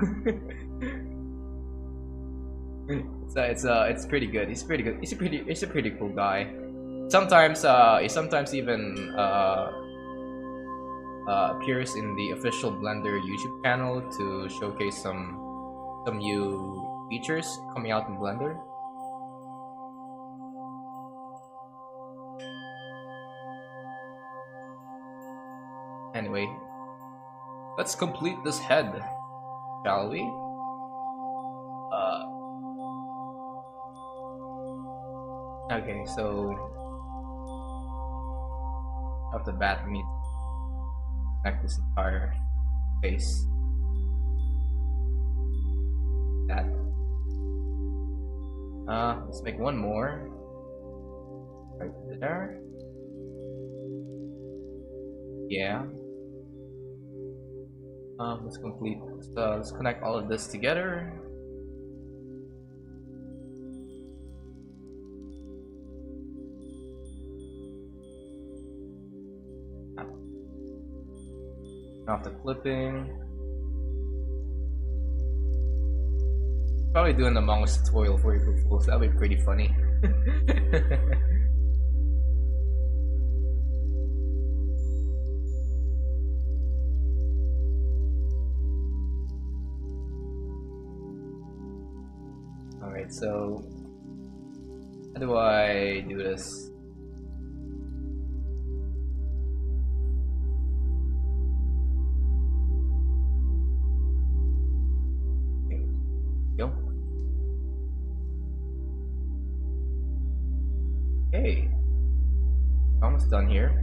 It's pretty good. He's pretty good. He's a pretty cool guy. Sometimes he sometimes even appears in the official Blender YouTube channel to showcase some new features coming out in Blender. Anyway, let's complete this head, shall we? Okay, so off the bat, we need to connect this entire face. That. Let's make one more. Right there. Yeah. Let's complete. Let's connect all of this together. Off the clipping. Probably doing the Among Us tutorial for April Fools. That'll be pretty funny. Alright, so how do I do this? Go. Hey, almost done here.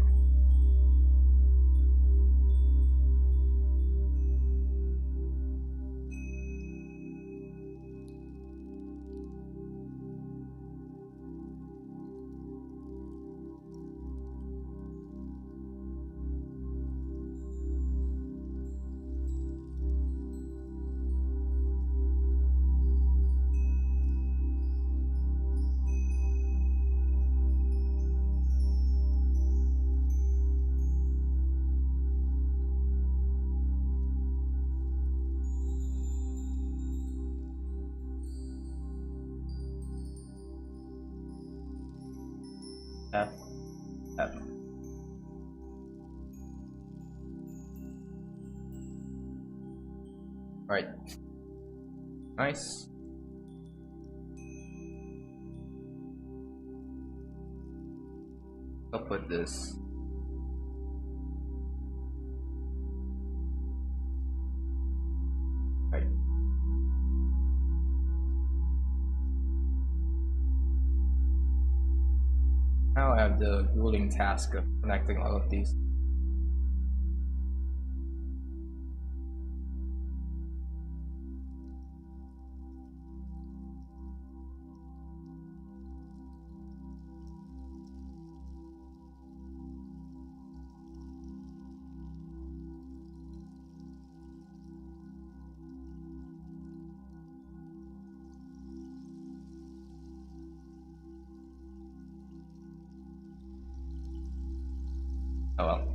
F, F. Right. Nice. I'll put this. Right. Now I have the grueling task of connecting all of these. Oh well.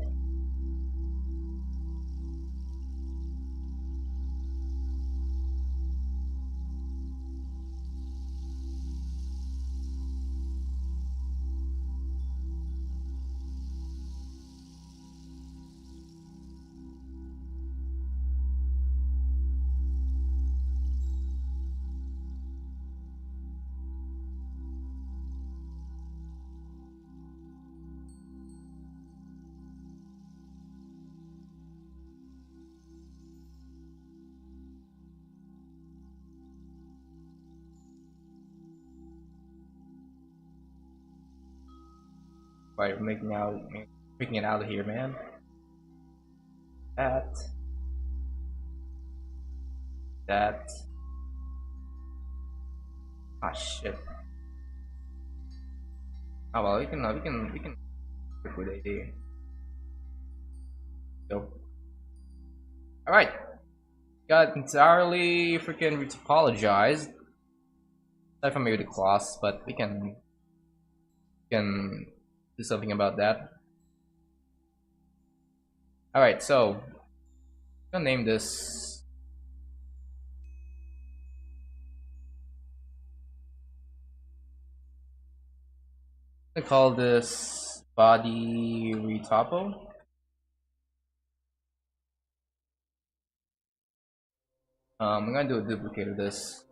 Right, making it out of here, man. That. Ah shit. Oh well, we can work with it. Go. All right. Got entirely freaking retopologized. Aside from maybe the class, but we can do something about that. All right, so I'm gonna name this. I call this body retopo. I'm gonna do a duplicate of this,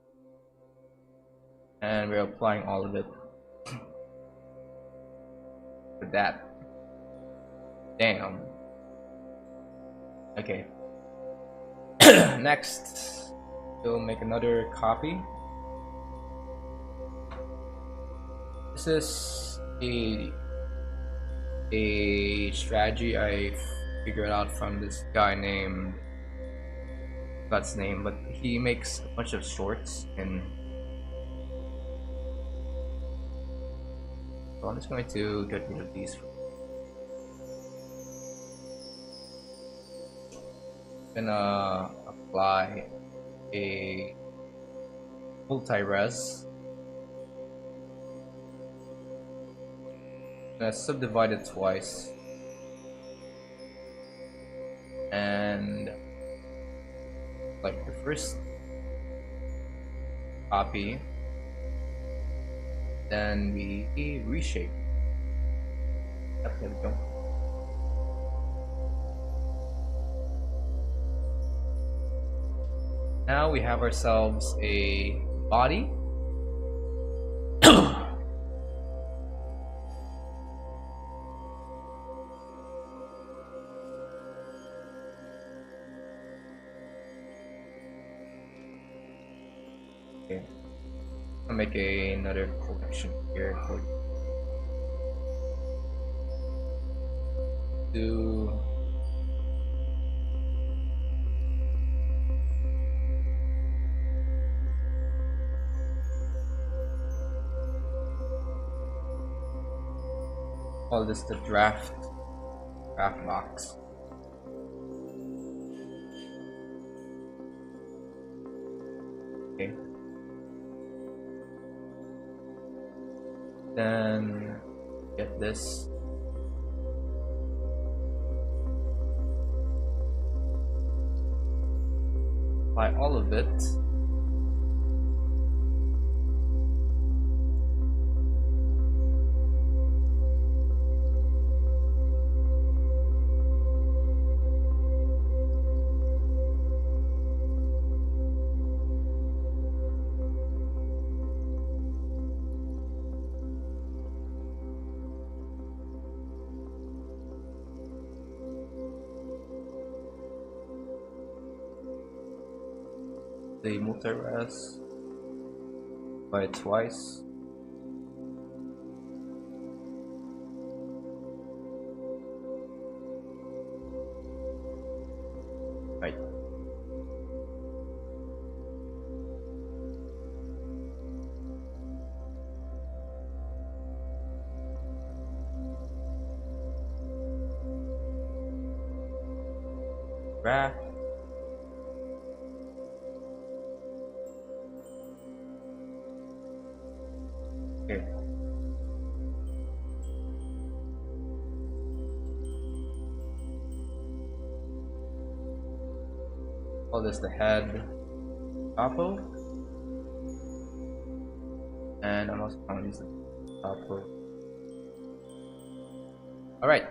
and we're applying all of it with that. Damn. Okay. Next, we'll make another copy. This is a strategy I figured out from this guy named, that's name, but he makes a bunch of shorts, and so I'm just going to get rid of these. I'm gonna apply a multi-res. I'm gonna subdivide it twice, and like the first copy, then we reshape. Yep, there we go. Now we have ourselves a body. Okay. I'll make another collection here for do call this the draft box. Okay. Then get this. Apply all of it. The multi-res by twice. Right. Graph. Okay. Call this the head topo, and I'm also going to use the topo. All right,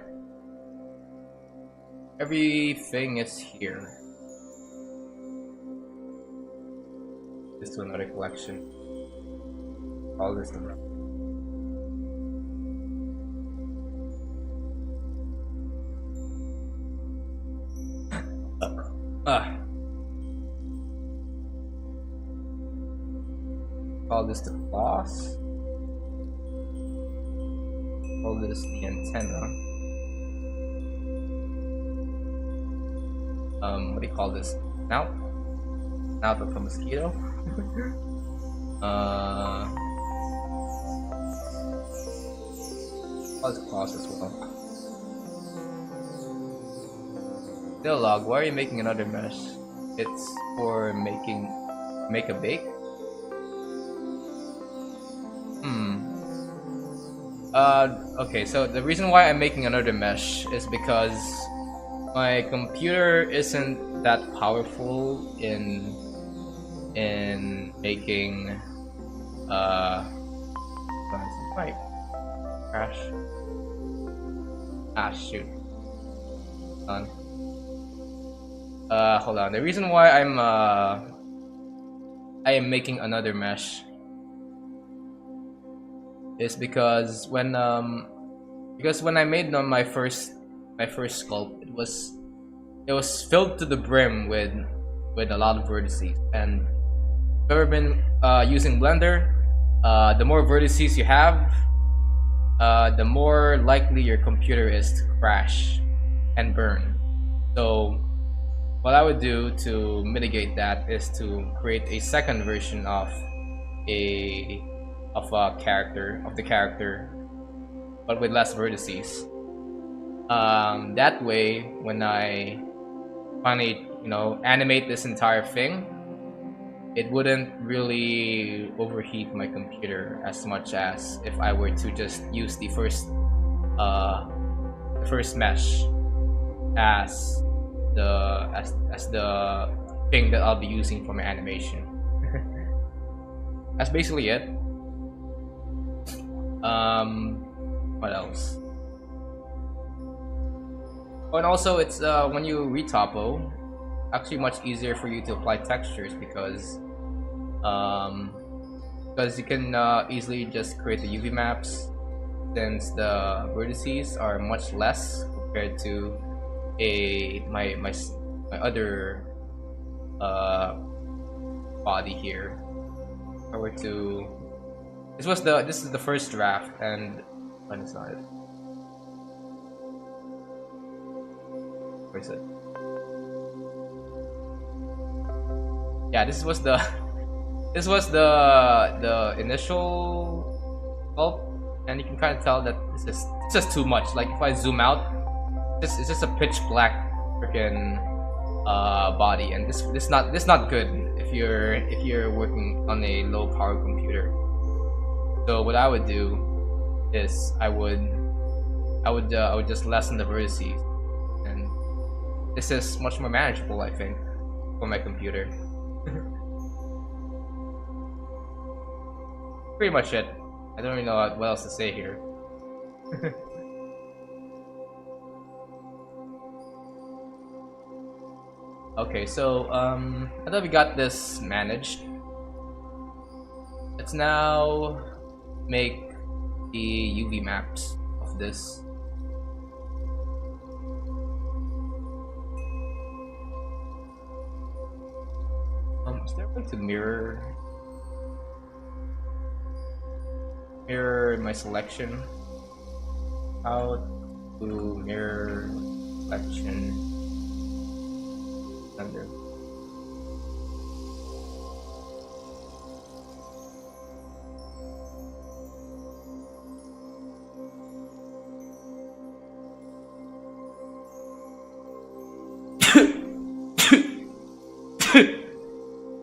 everything is here. Just to another collection. All this number. Call this the claws. Call this the antenna. What do you call this? Snout? Snout of a mosquito? Call this claws as well. Dialogue, why are you making another mesh? It's for make a bake? Okay, so the reason why I'm making another mesh is because my computer isn't that powerful in making right. Crash. Ah shoot. Hold on. The reason why I am making another mesh is because when I made my first sculpt, it was filled to the brim with a lot of vertices. And if you've ever been using Blender, the more vertices you have, the more likely your computer is to crash and burn. So what I would do to mitigate that is to create a second version of the character, but with less vertices. That way, when I finally, animate this entire thing, it wouldn't really overheat my computer as much as if I were to just use the first mesh as the thing that I'll be using for my animation. That's basically it. What else? Oh, and also it's when you retopo, actually much easier for you to apply textures because you can easily just create the UV maps, since the vertices are much less compared to my other body here. If I were to, this is the first draft, and when it's not it. Where is it? Yeah, this was the initial sculpt, and you can kind of tell that it's just too much. Like if I zoom out, it's just a pitch black freaking body, and this not good if you're working on a low power computer. So what I would do is I would just lessen the vertices, and this is much more manageable, I think, for my computer. Pretty much it. I don't really know what else to say here. Okay, so I thought we got this managed. Let's now make the UV maps of this. Is there a way to mirror my selection? How to mirror selection under?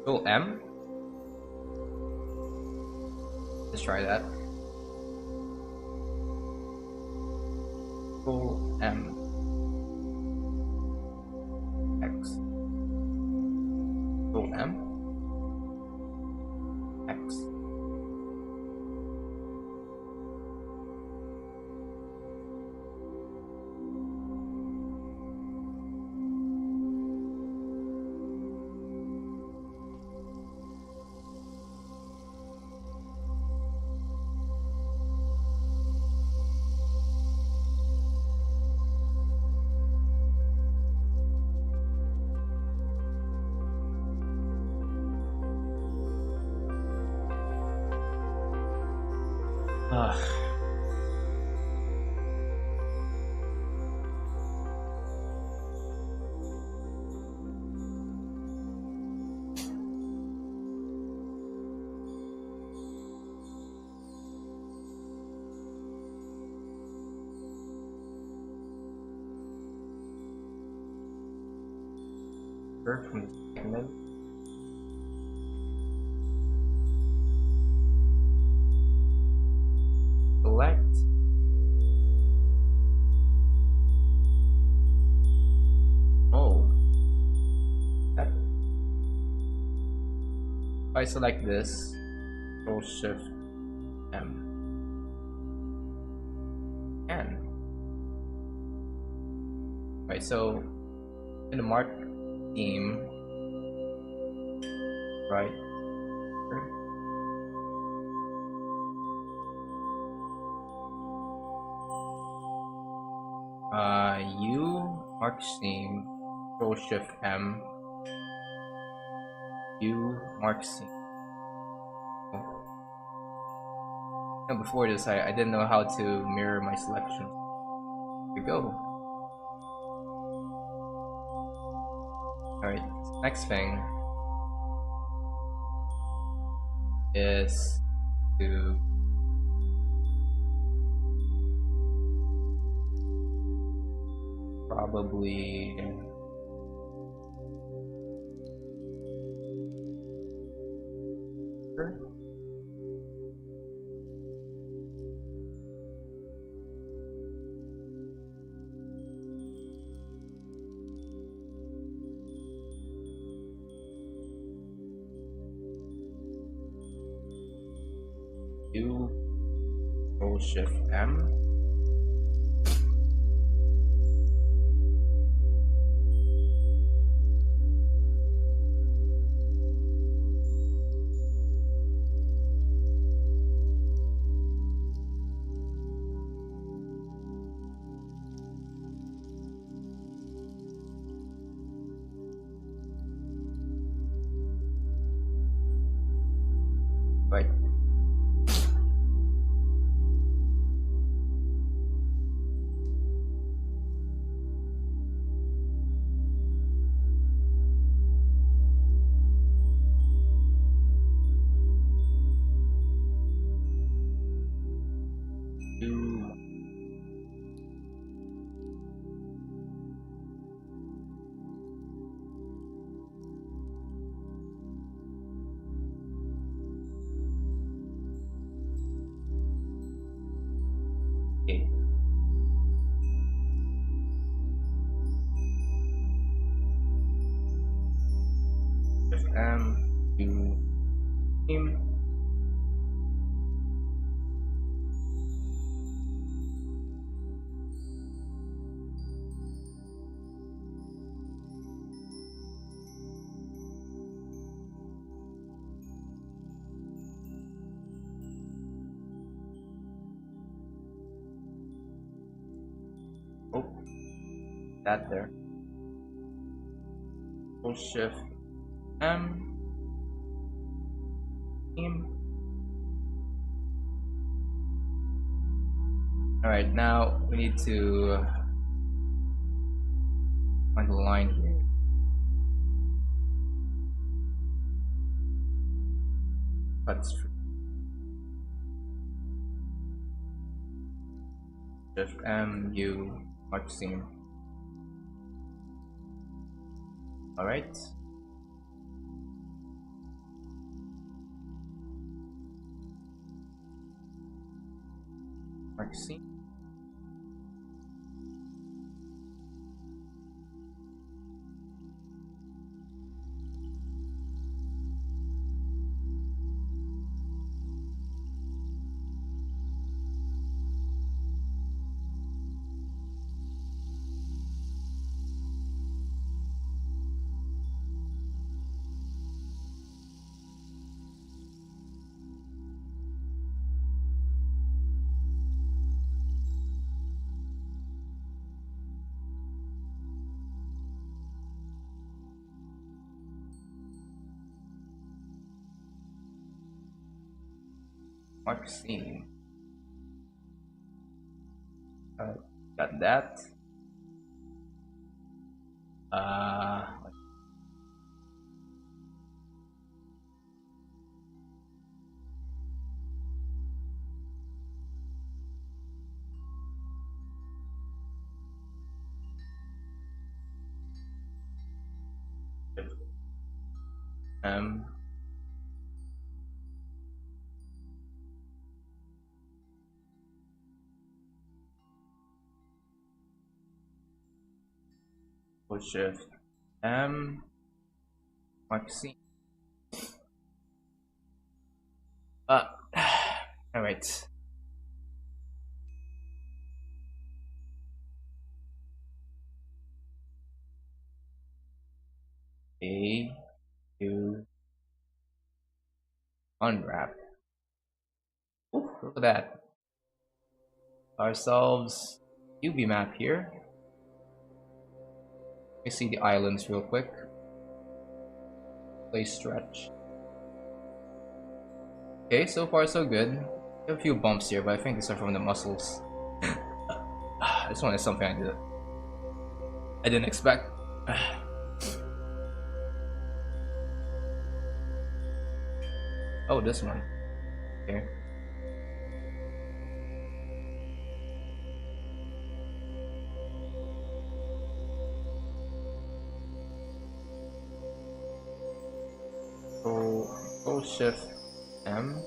Control M? Let's try that. Control M. X. Control M. X. From the segment. Select. Oh. That. If I select this, Control Shift M. N. Right, so in the mark theme, right? U mark theme Control Shift M, U, mark scene. Before this, I didn't know how to mirror my selection. Here we go. Alright, next thing is to probably U, Control Shift M. Right. U, okay. Shift M, U, team. Oh, that there. Control Shift M, team. Alright, now we need to find the line here. That's true. Shift M, U, mark scene. Alright. Mark scene. Mark scene. Got that. Uh, M, Shift M, mark scene. Uh, alright. A, U, unwrap. Ooh, look at that. Ourselves UV map here. Let me see the islands real quick. Play stretch. Okay, so far so good. Have a few bumps here, but I think these are from the muscles. This one is something I didn't expect. Oh, this one. Okay. Control Shift M.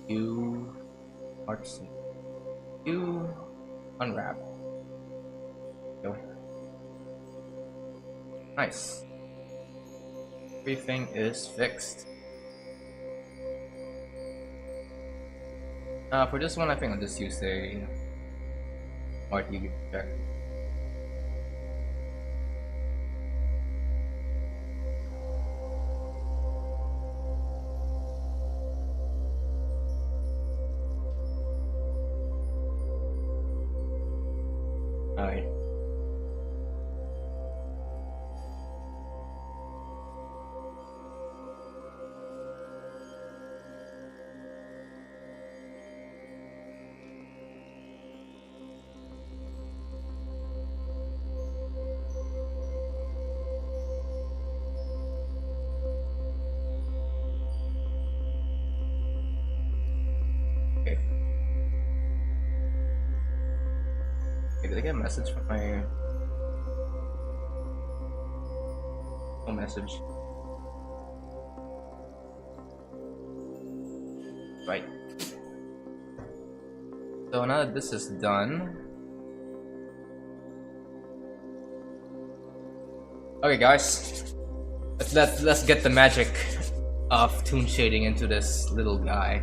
U. Arts. U. Unwrap. Go. Nice. Everything is fixed. For this one, I think I'll just use a RTB check. Alright. Okay. Did I get a message from my... No message. Right. So now that this is done... Okay guys, let's get the magic of toon shading into this little guy.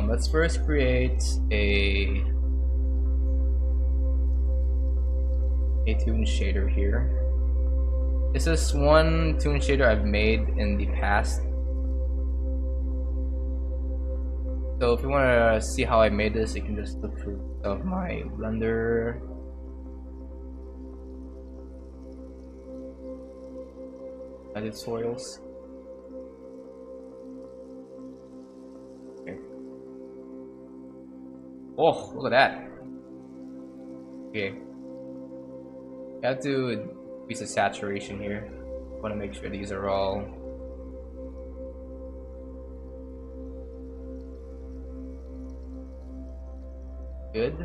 Let's first create a toon shader here. This is one toon shader I've made in the past. So if you want to see how I made this, you can just look through of my Blender tutorials. Okay. Oh, look at that. Okay. I have to increase the saturation here. I want to make sure these are all good.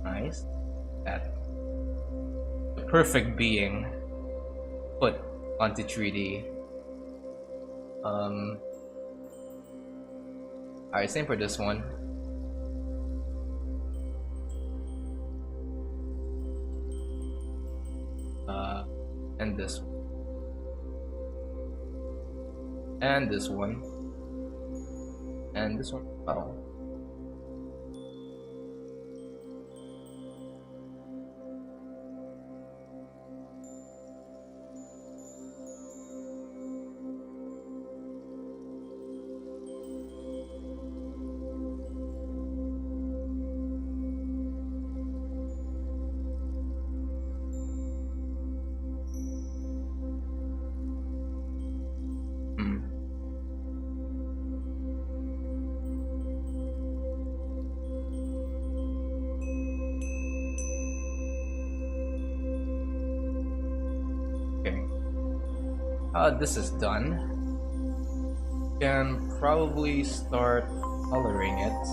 Nice. That the perfect being put onto 3D. Alright, same for this one. And this one. And this one. And this one. Oh. This is done. Can probably start coloring it.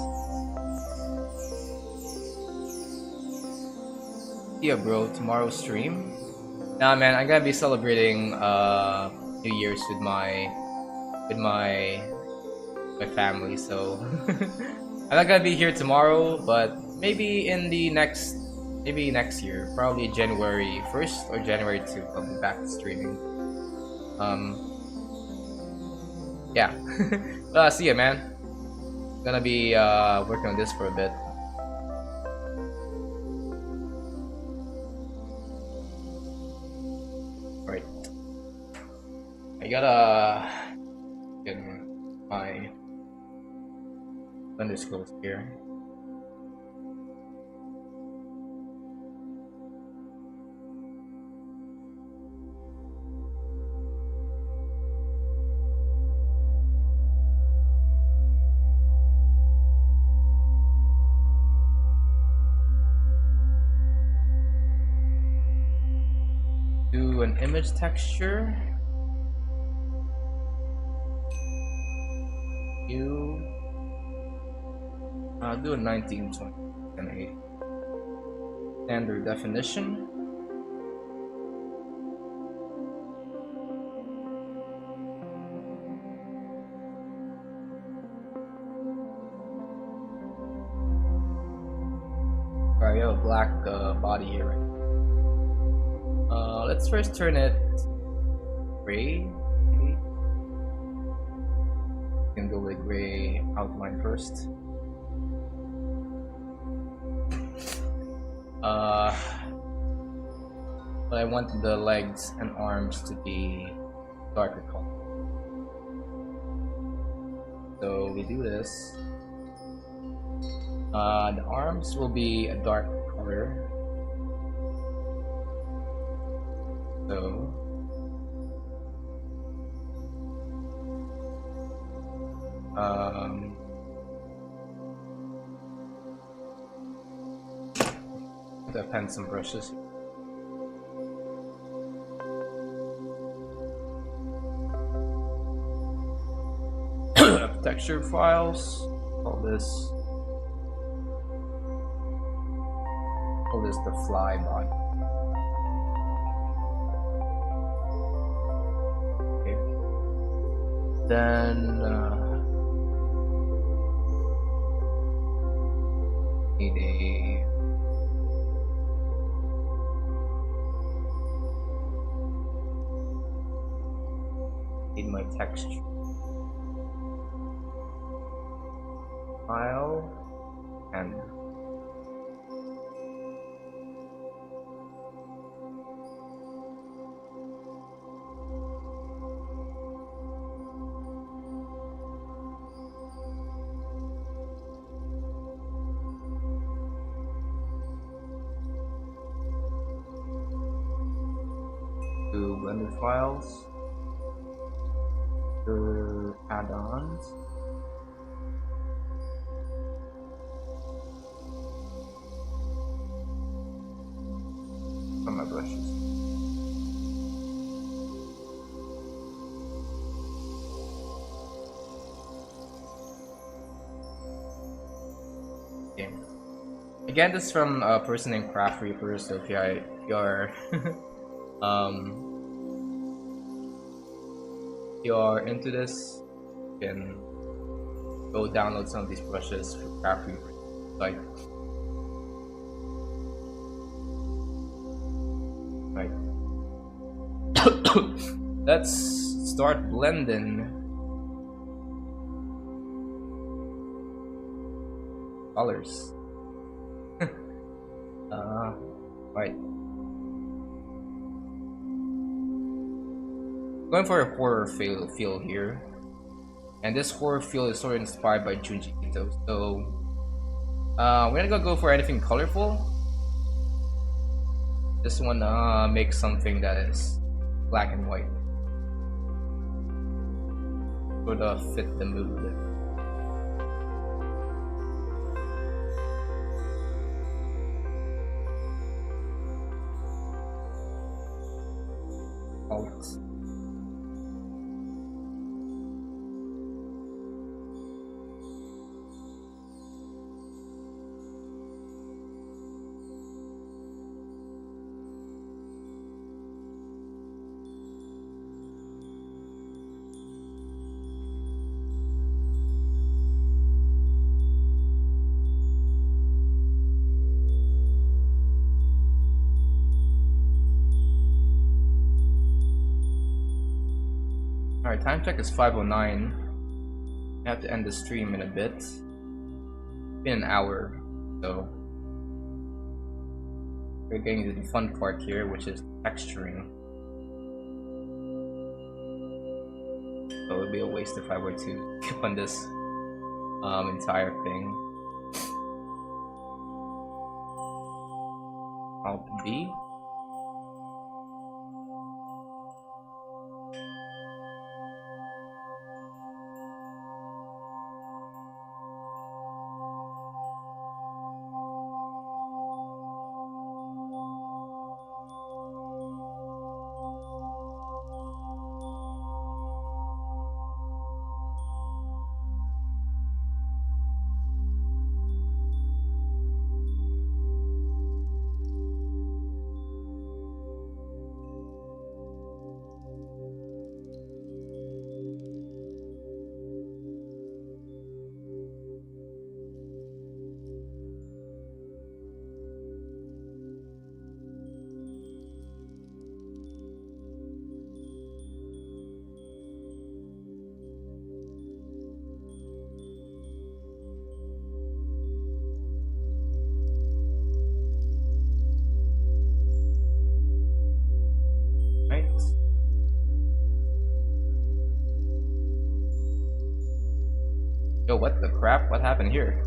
Yeah, bro, tomorrow's stream. Nah, man, I'm gonna be celebrating New Year's with my family, so I'm not gonna be here tomorrow, but maybe in the next year, probably January 1st or January 2nd, I'll be back to streaming. Yeah. See ya, man. Gonna be working on this for a bit. Right. I gotta get my blender closed here. image texture. You do a 1920 and 80. Standard definition. Alright, we have a black body here. Let's first turn it gray. Maybe. We can go with gray outline first. But I want the legs and arms to be darker color. So we do this. The arms will be a dark color. So to append some brushes. Texture files. Call this the fly body. Okay. Then need my texture file and to Blender files, to add-ons, from my brushes. Okay. Again, this is from a person named Craft Reaper, so if you're you're into this, you can go download some of these brushes for Craft Reaper. Like, right. Let's start blending colors. Right. Going for a horror feel here, and this horror feel is sort of inspired by Junji Ito. So we're gonna go for anything colorful. This one make something that is black and white, sort of fit the mood. Alt. Alright, time check is 5:09. I have to end the stream in a bit. It's been an hour, so we're getting to the fun part here, which is texturing. So it would be a waste if I were to skip on this entire thing. Alt B. Yo, what the crap? What happened here?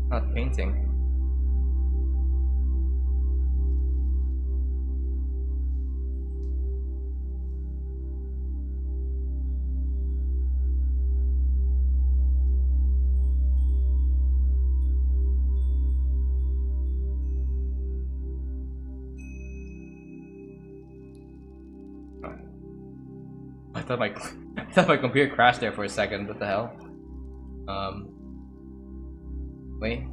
Not painting. I thought my I thought my computer crashed there for a second. What the hell? Wait.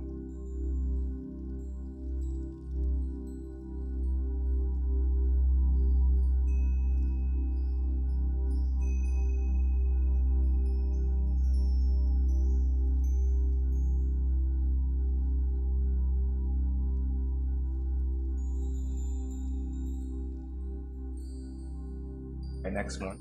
Okay, next one.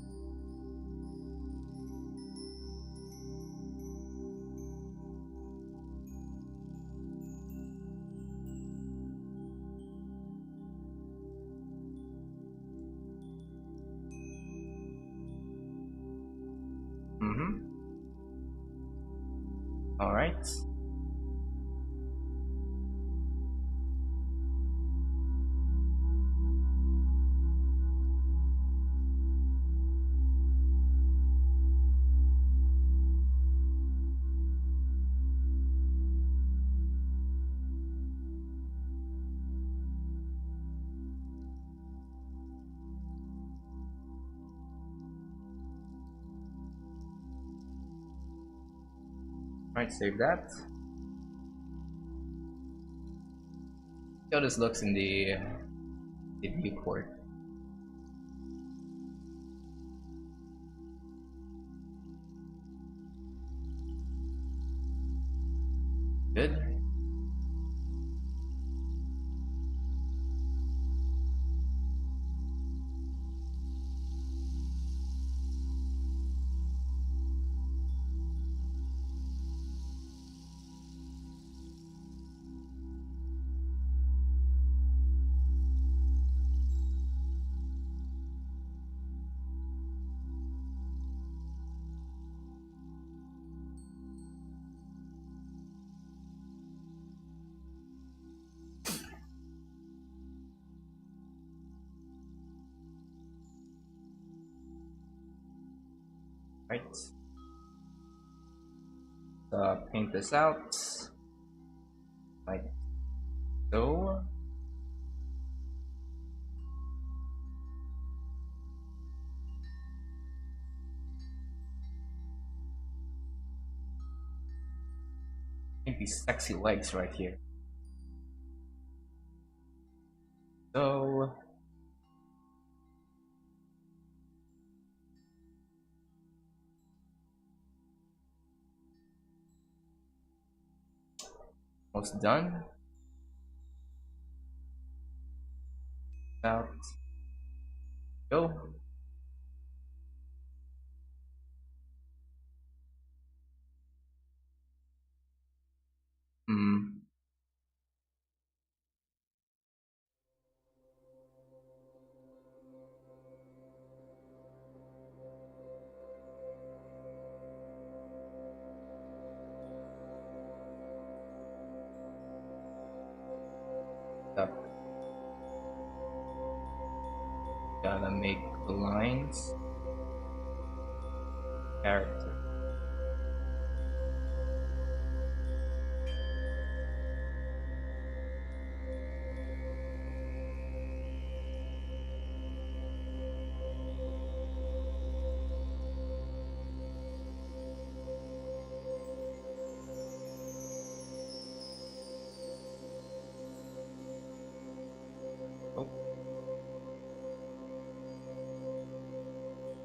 All right. Alright, save that. See how this looks in the viewport. Good. Right. Paint this out like so. I think these sexy legs right here. So almost done. Out. Go. Hmm. Up. Gotta make the lines. Character.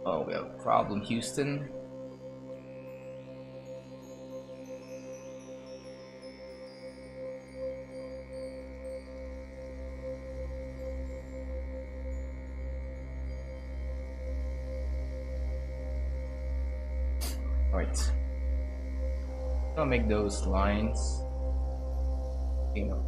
Oh, we have a problem, Houston. Alright. I'll make those lines. You know.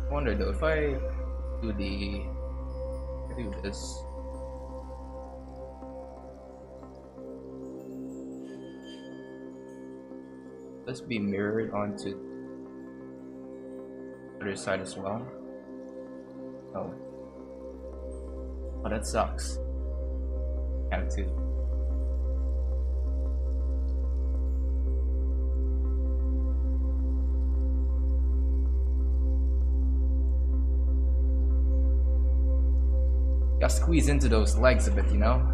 I wonder though if I do the do this. Let's be mirrored onto the other side as well. Oh. Oh, that sucks. Have to. Gotta squeeze into those legs a bit, you know?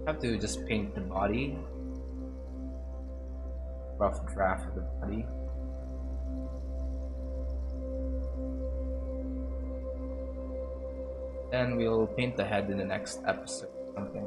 Have to just paint the body. Rough draft of the body. Then we'll paint the head in the next episode or something.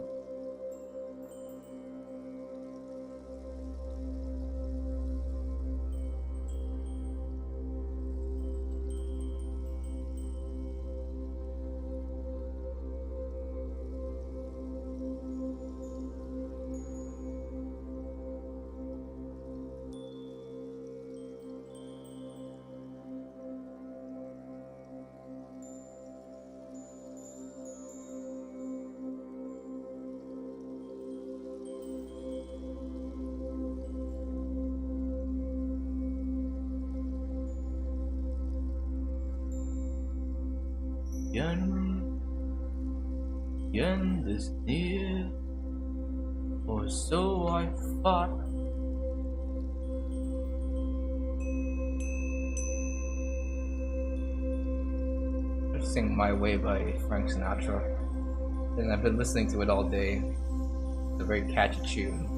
The end is near, or so I thought. I sing My Way by Frank Sinatra, and I've been listening to it all day. It's a very catchy tune.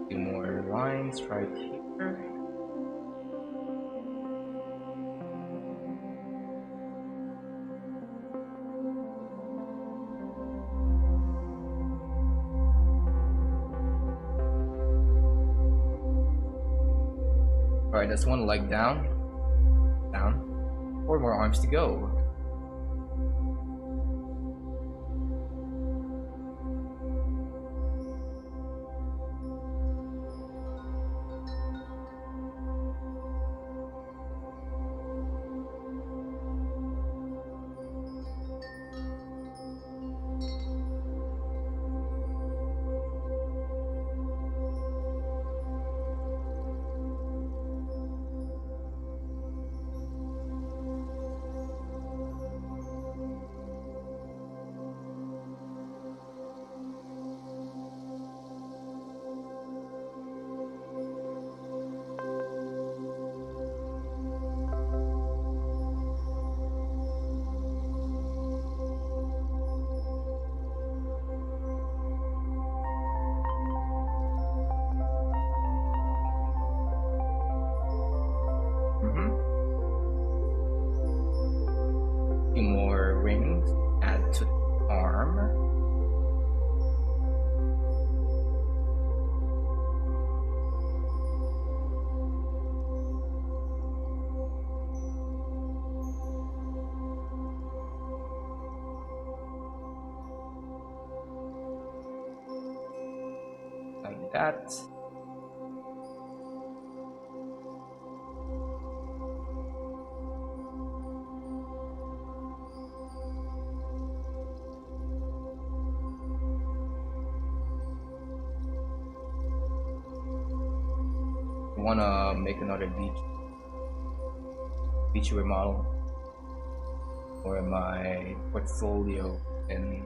Few more lines right here. Alright, that's one leg down. Down. 4 more arms to go. that. I wanna make another beach remodel for my portfolio and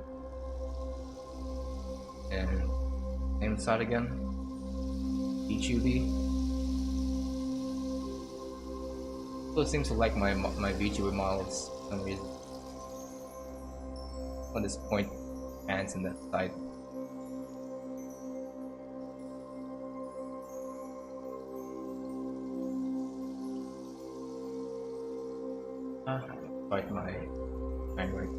name site again. Beach UV. People seem to like my beach remodels for some reason. On this point pants in that side. Like my handwork.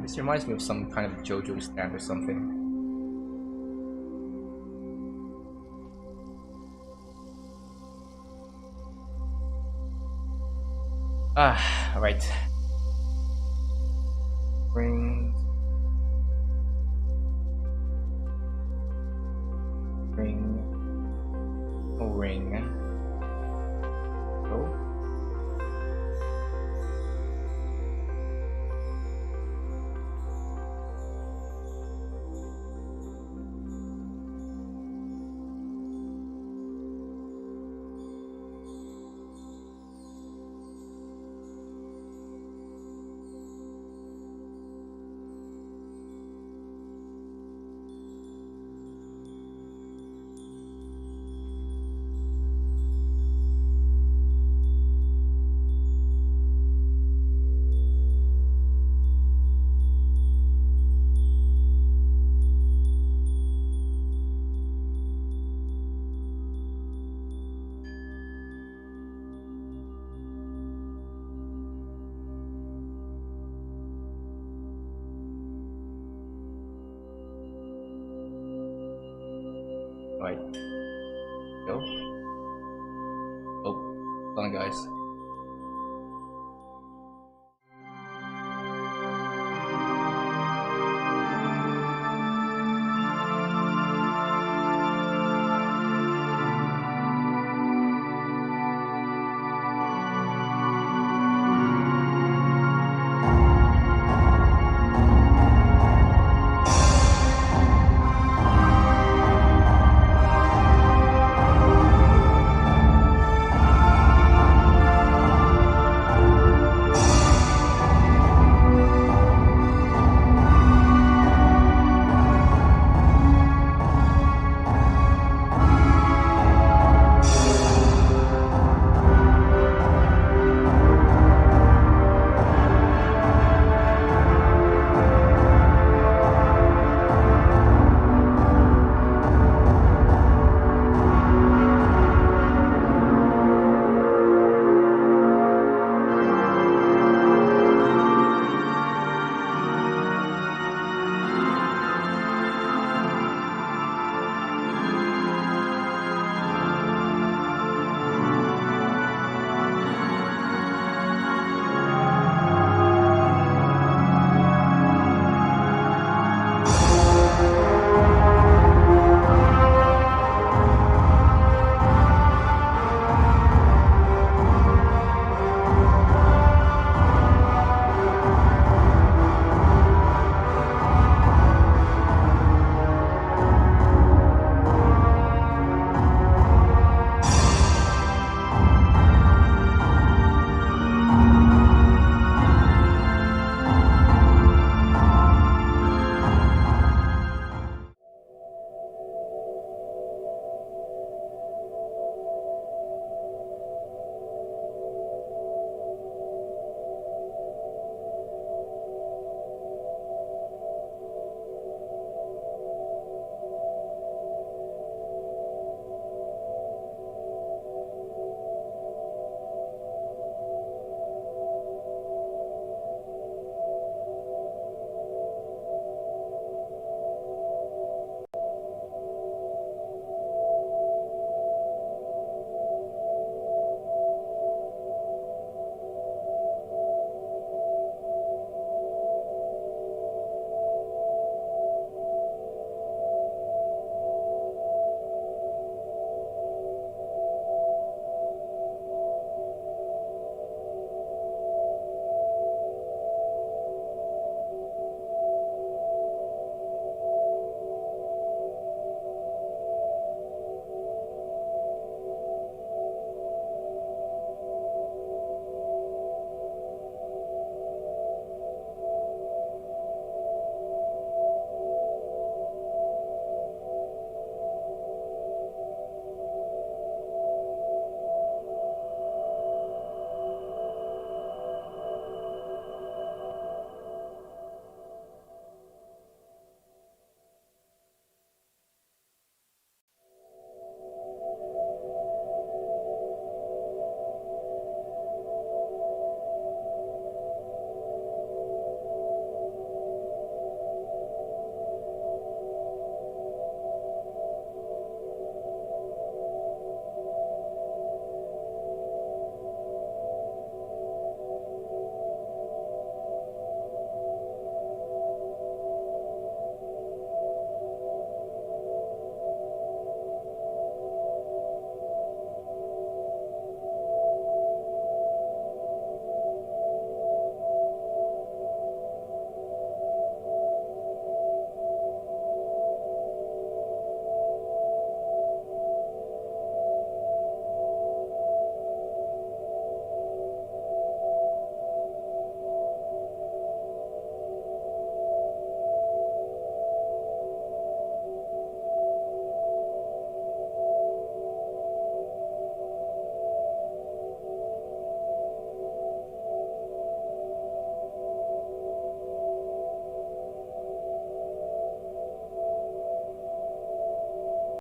This reminds me of some kind of JoJo stand or something. Right. Ring. O-ring. Oh. Right. Go. Oh, hold on, guys.